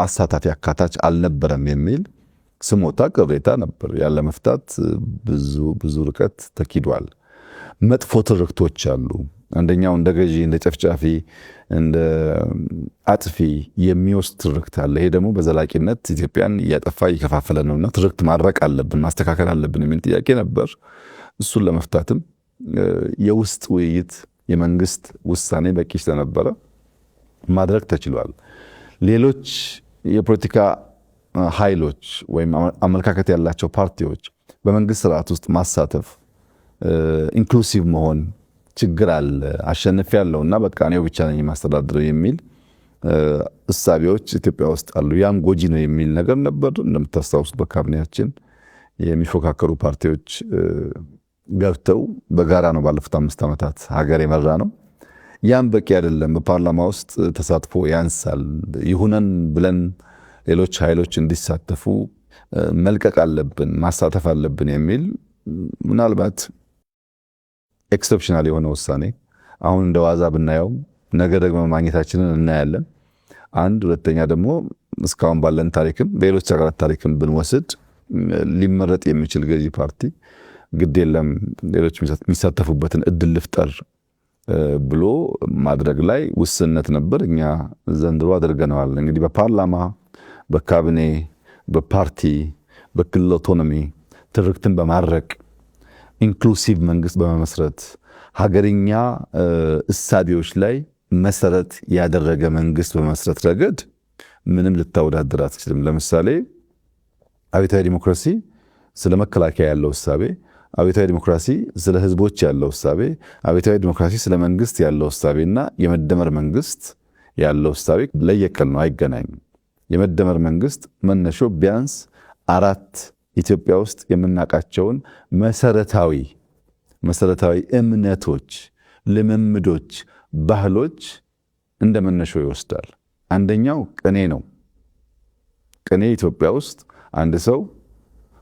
አሳታፊ አካታች አልነበረም የሚል ስሞታ ቅሬታ ነበር። ያለ መፍታት ብዙ ርቀት ተኪዷል። መጥፎ ትርክቶች አሉ። አንደኛው እንደ ገዢ፣ እንደ ጨፍጫፊ፣ እንደ አጥፊ የሚወስድ ትርክት አለ። ይሄ ደግሞ በዘላቂነት ኢትዮጵያን እያጠፋ እየከፋፈለ ነውና ትርክት ማድረቅ አለብን፣ ማስተካከል አለብን የሚል ጥያቄ ነበር። እሱን ለመፍታትም የውስጥ ውይይት የመንግስት ውሳኔ በቂ ስለነበረ ማድረግ ተችሏል። ሌሎች የፖለቲካ ኃይሎች ወይም አመለካከት ያላቸው ፓርቲዎች በመንግስት ስርዓት ውስጥ ማሳተፍ ኢንክሉሲቭ መሆን ችግር አለ፣ አሸንፍ ያለውና በቃ እኔው ብቻ ነኝ የማስተዳድረው የሚል እሳቤዎች ኢትዮጵያ ውስጥ አሉ። ያም ጎጂ ነው የሚል ነገር ነበር። እንደምታስታውሱት በካቢኔያችን የሚፎካከሩ ፓርቲዎች ገብተው በጋራ ነው ባለፉት 5 ዓመታት ሀገር የመራ ነው። ያም በቂ አይደለም። በፓርላማ ውስጥ ተሳትፎ ያንሳል። ይሁነን ብለን ሌሎች ኃይሎች እንዲሳተፉ መልቀቅ አለብን፣ ማሳተፍ አለብን የሚል ምናልባት ኤክሰፕሽናል የሆነ ውሳኔ አሁን እንደ ዋዛ ብናየው ነገ ደግሞ ማግኘታችንን እናያለን። አንድ ሁለተኛ ደግሞ እስካሁን ባለን ታሪክም በሌሎች ሀገራት ታሪክም ብንወስድ ሊመረጥ የሚችል ገዢ ፓርቲ ግድ የለም ሌሎች የሚሳተፉበትን እድል ልፍጠር ብሎ ማድረግ ላይ ውስንነት ነበር። እኛ ዘንድሮ አድርገነዋል። እንግዲህ በፓርላማ፣ በካቢኔ፣ በፓርቲ፣ በክልል ኦቶኖሚ ትርክትን በማድረቅ ኢንክሉሲቭ መንግስት በመመስረት ሀገርኛ እሳቤዎች ላይ መሰረት ያደረገ መንግስት በመመስረት ረገድ ምንም ልታወዳድር አትችልም። ለምሳሌ አብዮታዊ ዲሞክራሲ ስለ መከላከያ ያለው እሳቤ፣ አብዮታዊ ዲሞክራሲ ስለ ህዝቦች ያለው እሳቤ፣ አብዮታዊ ዲሞክራሲ ስለ መንግስት ያለው እሳቤና የመደመር መንግስት ያለው እሳቤ ለየቅል ነው፣ አይገናኝም። የመደመር መንግስት መነሾ ቢያንስ 4 ኢትዮጵያ ውስጥ የምናውቃቸውን መሰረታዊ እምነቶች፣ ልምምዶች፣ ባህሎች እንደ መነሾ ይወስዳል። አንደኛው ቅኔ ነው። ቅኔ ኢትዮጵያ ውስጥ አንድ ሰው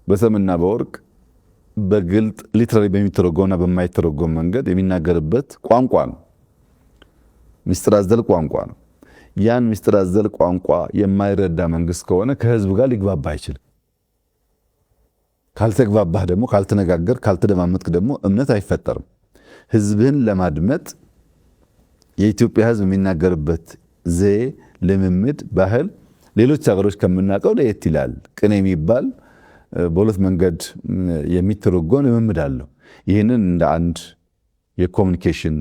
በሰምና በወርቅ በግልጥ ሊትራሊ በሚተረጎምና በማይተረጎም መንገድ የሚናገርበት ቋንቋ ነው። ምስጢር አዘል ቋንቋ ነው። ያን ምስጢር አዘል ቋንቋ የማይረዳ መንግስት ከሆነ ከህዝብ ጋር ሊግባባ አይችልም። ካልተግባባህ ደግሞ ካልተነጋገር ካልተደማመጥክ ደግሞ እምነት አይፈጠርም። ህዝብህን ለማድመጥ የኢትዮጵያ ህዝብ የሚናገርበት ዘዬ፣ ልምምድ፣ ባህል ሌሎች ሀገሮች ከምናውቀው ለየት ይላል። ቅኔ የሚባል በሁለት መንገድ የሚተረጎም ልምምድ አለው። ይህንን እንደ አንድ የኮሚኒኬሽን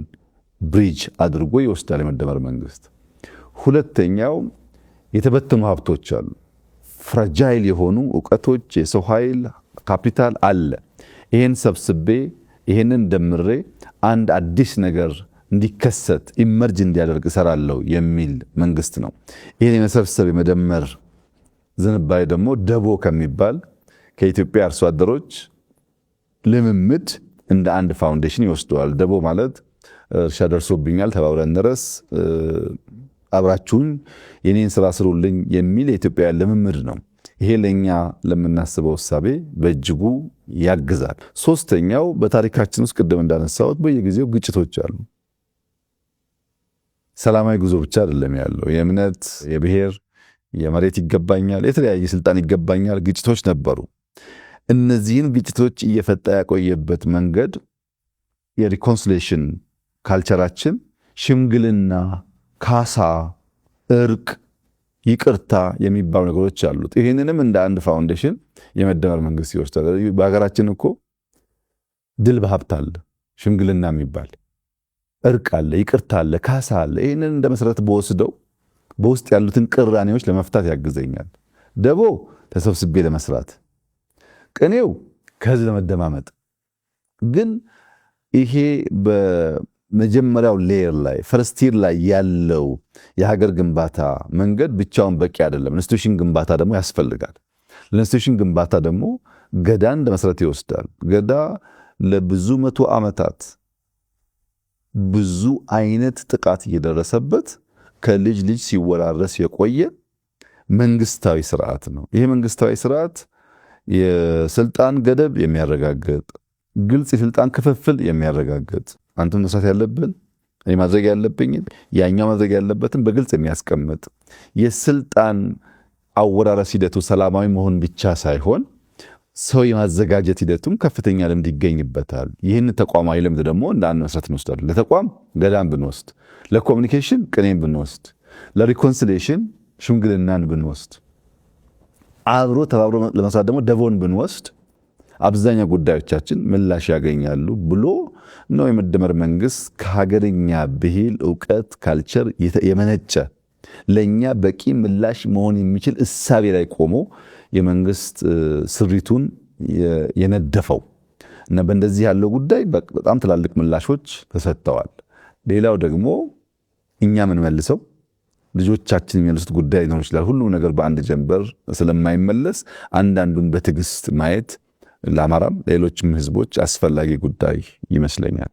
ብሪጅ አድርጎ ይወስዳል የመደመር መንግስት። ሁለተኛው የተበተኑ ሀብቶች አሉ። ፍራጃይል የሆኑ እውቀቶች፣ የሰው ኃይል ካፒታል አለ። ይህን ሰብስቤ ይህንን ደምሬ አንድ አዲስ ነገር እንዲከሰት ኢመርጅ እንዲያደርግ እሰራለሁ የሚል መንግስት ነው። ይህን የመሰብሰብ የመደመር ዝንባሌ ደግሞ ደቦ ከሚባል ከኢትዮጵያ አርሶ አደሮች ልምምድ እንደ አንድ ፋውንዴሽን ይወስደዋል። ደቦ ማለት እርሻ ደርሶብኛል ተባብረን ድረስ አብራችሁን የኔን ስራ ስሩልኝ የሚል የኢትዮጵያ ልምምድ ነው። ይሄ ለኛ ለምናስበው እሳቤ በእጅጉ ያግዛል። ሶስተኛው በታሪካችን ውስጥ ቅድም እንዳነሳሁት በየጊዜው ግጭቶች አሉ። ሰላማዊ ጉዞ ብቻ አይደለም ያለው። የእምነት፣ የብሔር፣ የመሬት ይገባኛል፣ የተለያየ ስልጣን ይገባኛል ግጭቶች ነበሩ። እነዚህን ግጭቶች እየፈታ ያቆየበት መንገድ የሪኮንሲሌሽን ካልቸራችን ሽምግልና፣ ካሳ፣ እርቅ፣ ይቅርታ የሚባሉ ነገሮች አሉት። ይህንንም እንደ አንድ ፋውንዴሽን የመደመር መንግስት ይወስዳል። በሀገራችን እኮ ድል በሀብት አለ፣ ሽምግልና የሚባል እርቅ አለ፣ ይቅርታ አለ፣ ካሳ አለ። ይህንን እንደ መሰረት በወስደው በውስጥ ያሉትን ቅራኔዎች ለመፍታት ያግዘኛል። ደቦ ተሰብስቤ ለመስራት፣ ቅኔው ከህዝብ ለመደማመጥ። ግን ይሄ በመጀመሪያው ሌየር ላይ ፈርስቲር ላይ ያለው የሀገር ግንባታ መንገድ ብቻውን በቂ አይደለም። ኢንስቲትዩሽን ግንባታ ደግሞ ያስፈልጋል። ለኢንስቲትዩሽን ግንባታ ደግሞ ገዳን እንደ መሰረት ይወስዳል። ገዳ ለብዙ መቶ ዓመታት ብዙ አይነት ጥቃት እየደረሰበት ከልጅ ልጅ ሲወራረስ የቆየ መንግስታዊ ስርዓት ነው። ይሄ መንግስታዊ ስርዓት የስልጣን ገደብ የሚያረጋግጥ፣ ግልጽ የስልጣን ክፍፍል የሚያረጋግጥ፣ አንተም መስራት ያለብን እኔ ማድረግ ያለብኝ ያኛው ማድረግ ያለበትን በግልጽ የሚያስቀምጥ፣ የስልጣን አወራረስ ሂደቱ ሰላማዊ መሆን ብቻ ሳይሆን ሰው የማዘጋጀት ሂደቱም ከፍተኛ ልምድ ይገኝበታል። ይህን ተቋማዊ ልምድ ደግሞ እንደ አንድ መሰረት እንወስዳለን። ለተቋም ገዳን ብንወስድ፣ ለኮሚኒኬሽን ቅኔን ብንወስድ፣ ለሪኮንሲሌሽን ሽምግልናን ብንወስድ፣ አብሮ ተባብሮ ለመስራት ደግሞ ደቦን ብንወስድ አብዛኛው ጉዳዮቻችን ምላሽ ያገኛሉ ብሎ ነው የመደመር መንግስት ከሀገርኛ ብሂል፣ እውቀት፣ ካልቸር የመነጨ ለኛ በቂ ምላሽ መሆን የሚችል እሳቤ ላይ ቆሞ የመንግስት ስሪቱን የነደፈው እና በእንደዚህ ያለው ጉዳይ በጣም ትላልቅ ምላሾች ተሰጥተዋል። ሌላው ደግሞ እኛ ምን መልሰው ልጆቻችን የሚመልሱት ጉዳይ ሊኖር ይችላል። ሁሉም ነገር በአንድ ጀንበር ስለማይመለስ አንዳንዱን በትዕግስት ማየት ለአማራም ሌሎችም ህዝቦች አስፈላጊ ጉዳይ ይመስለኛል።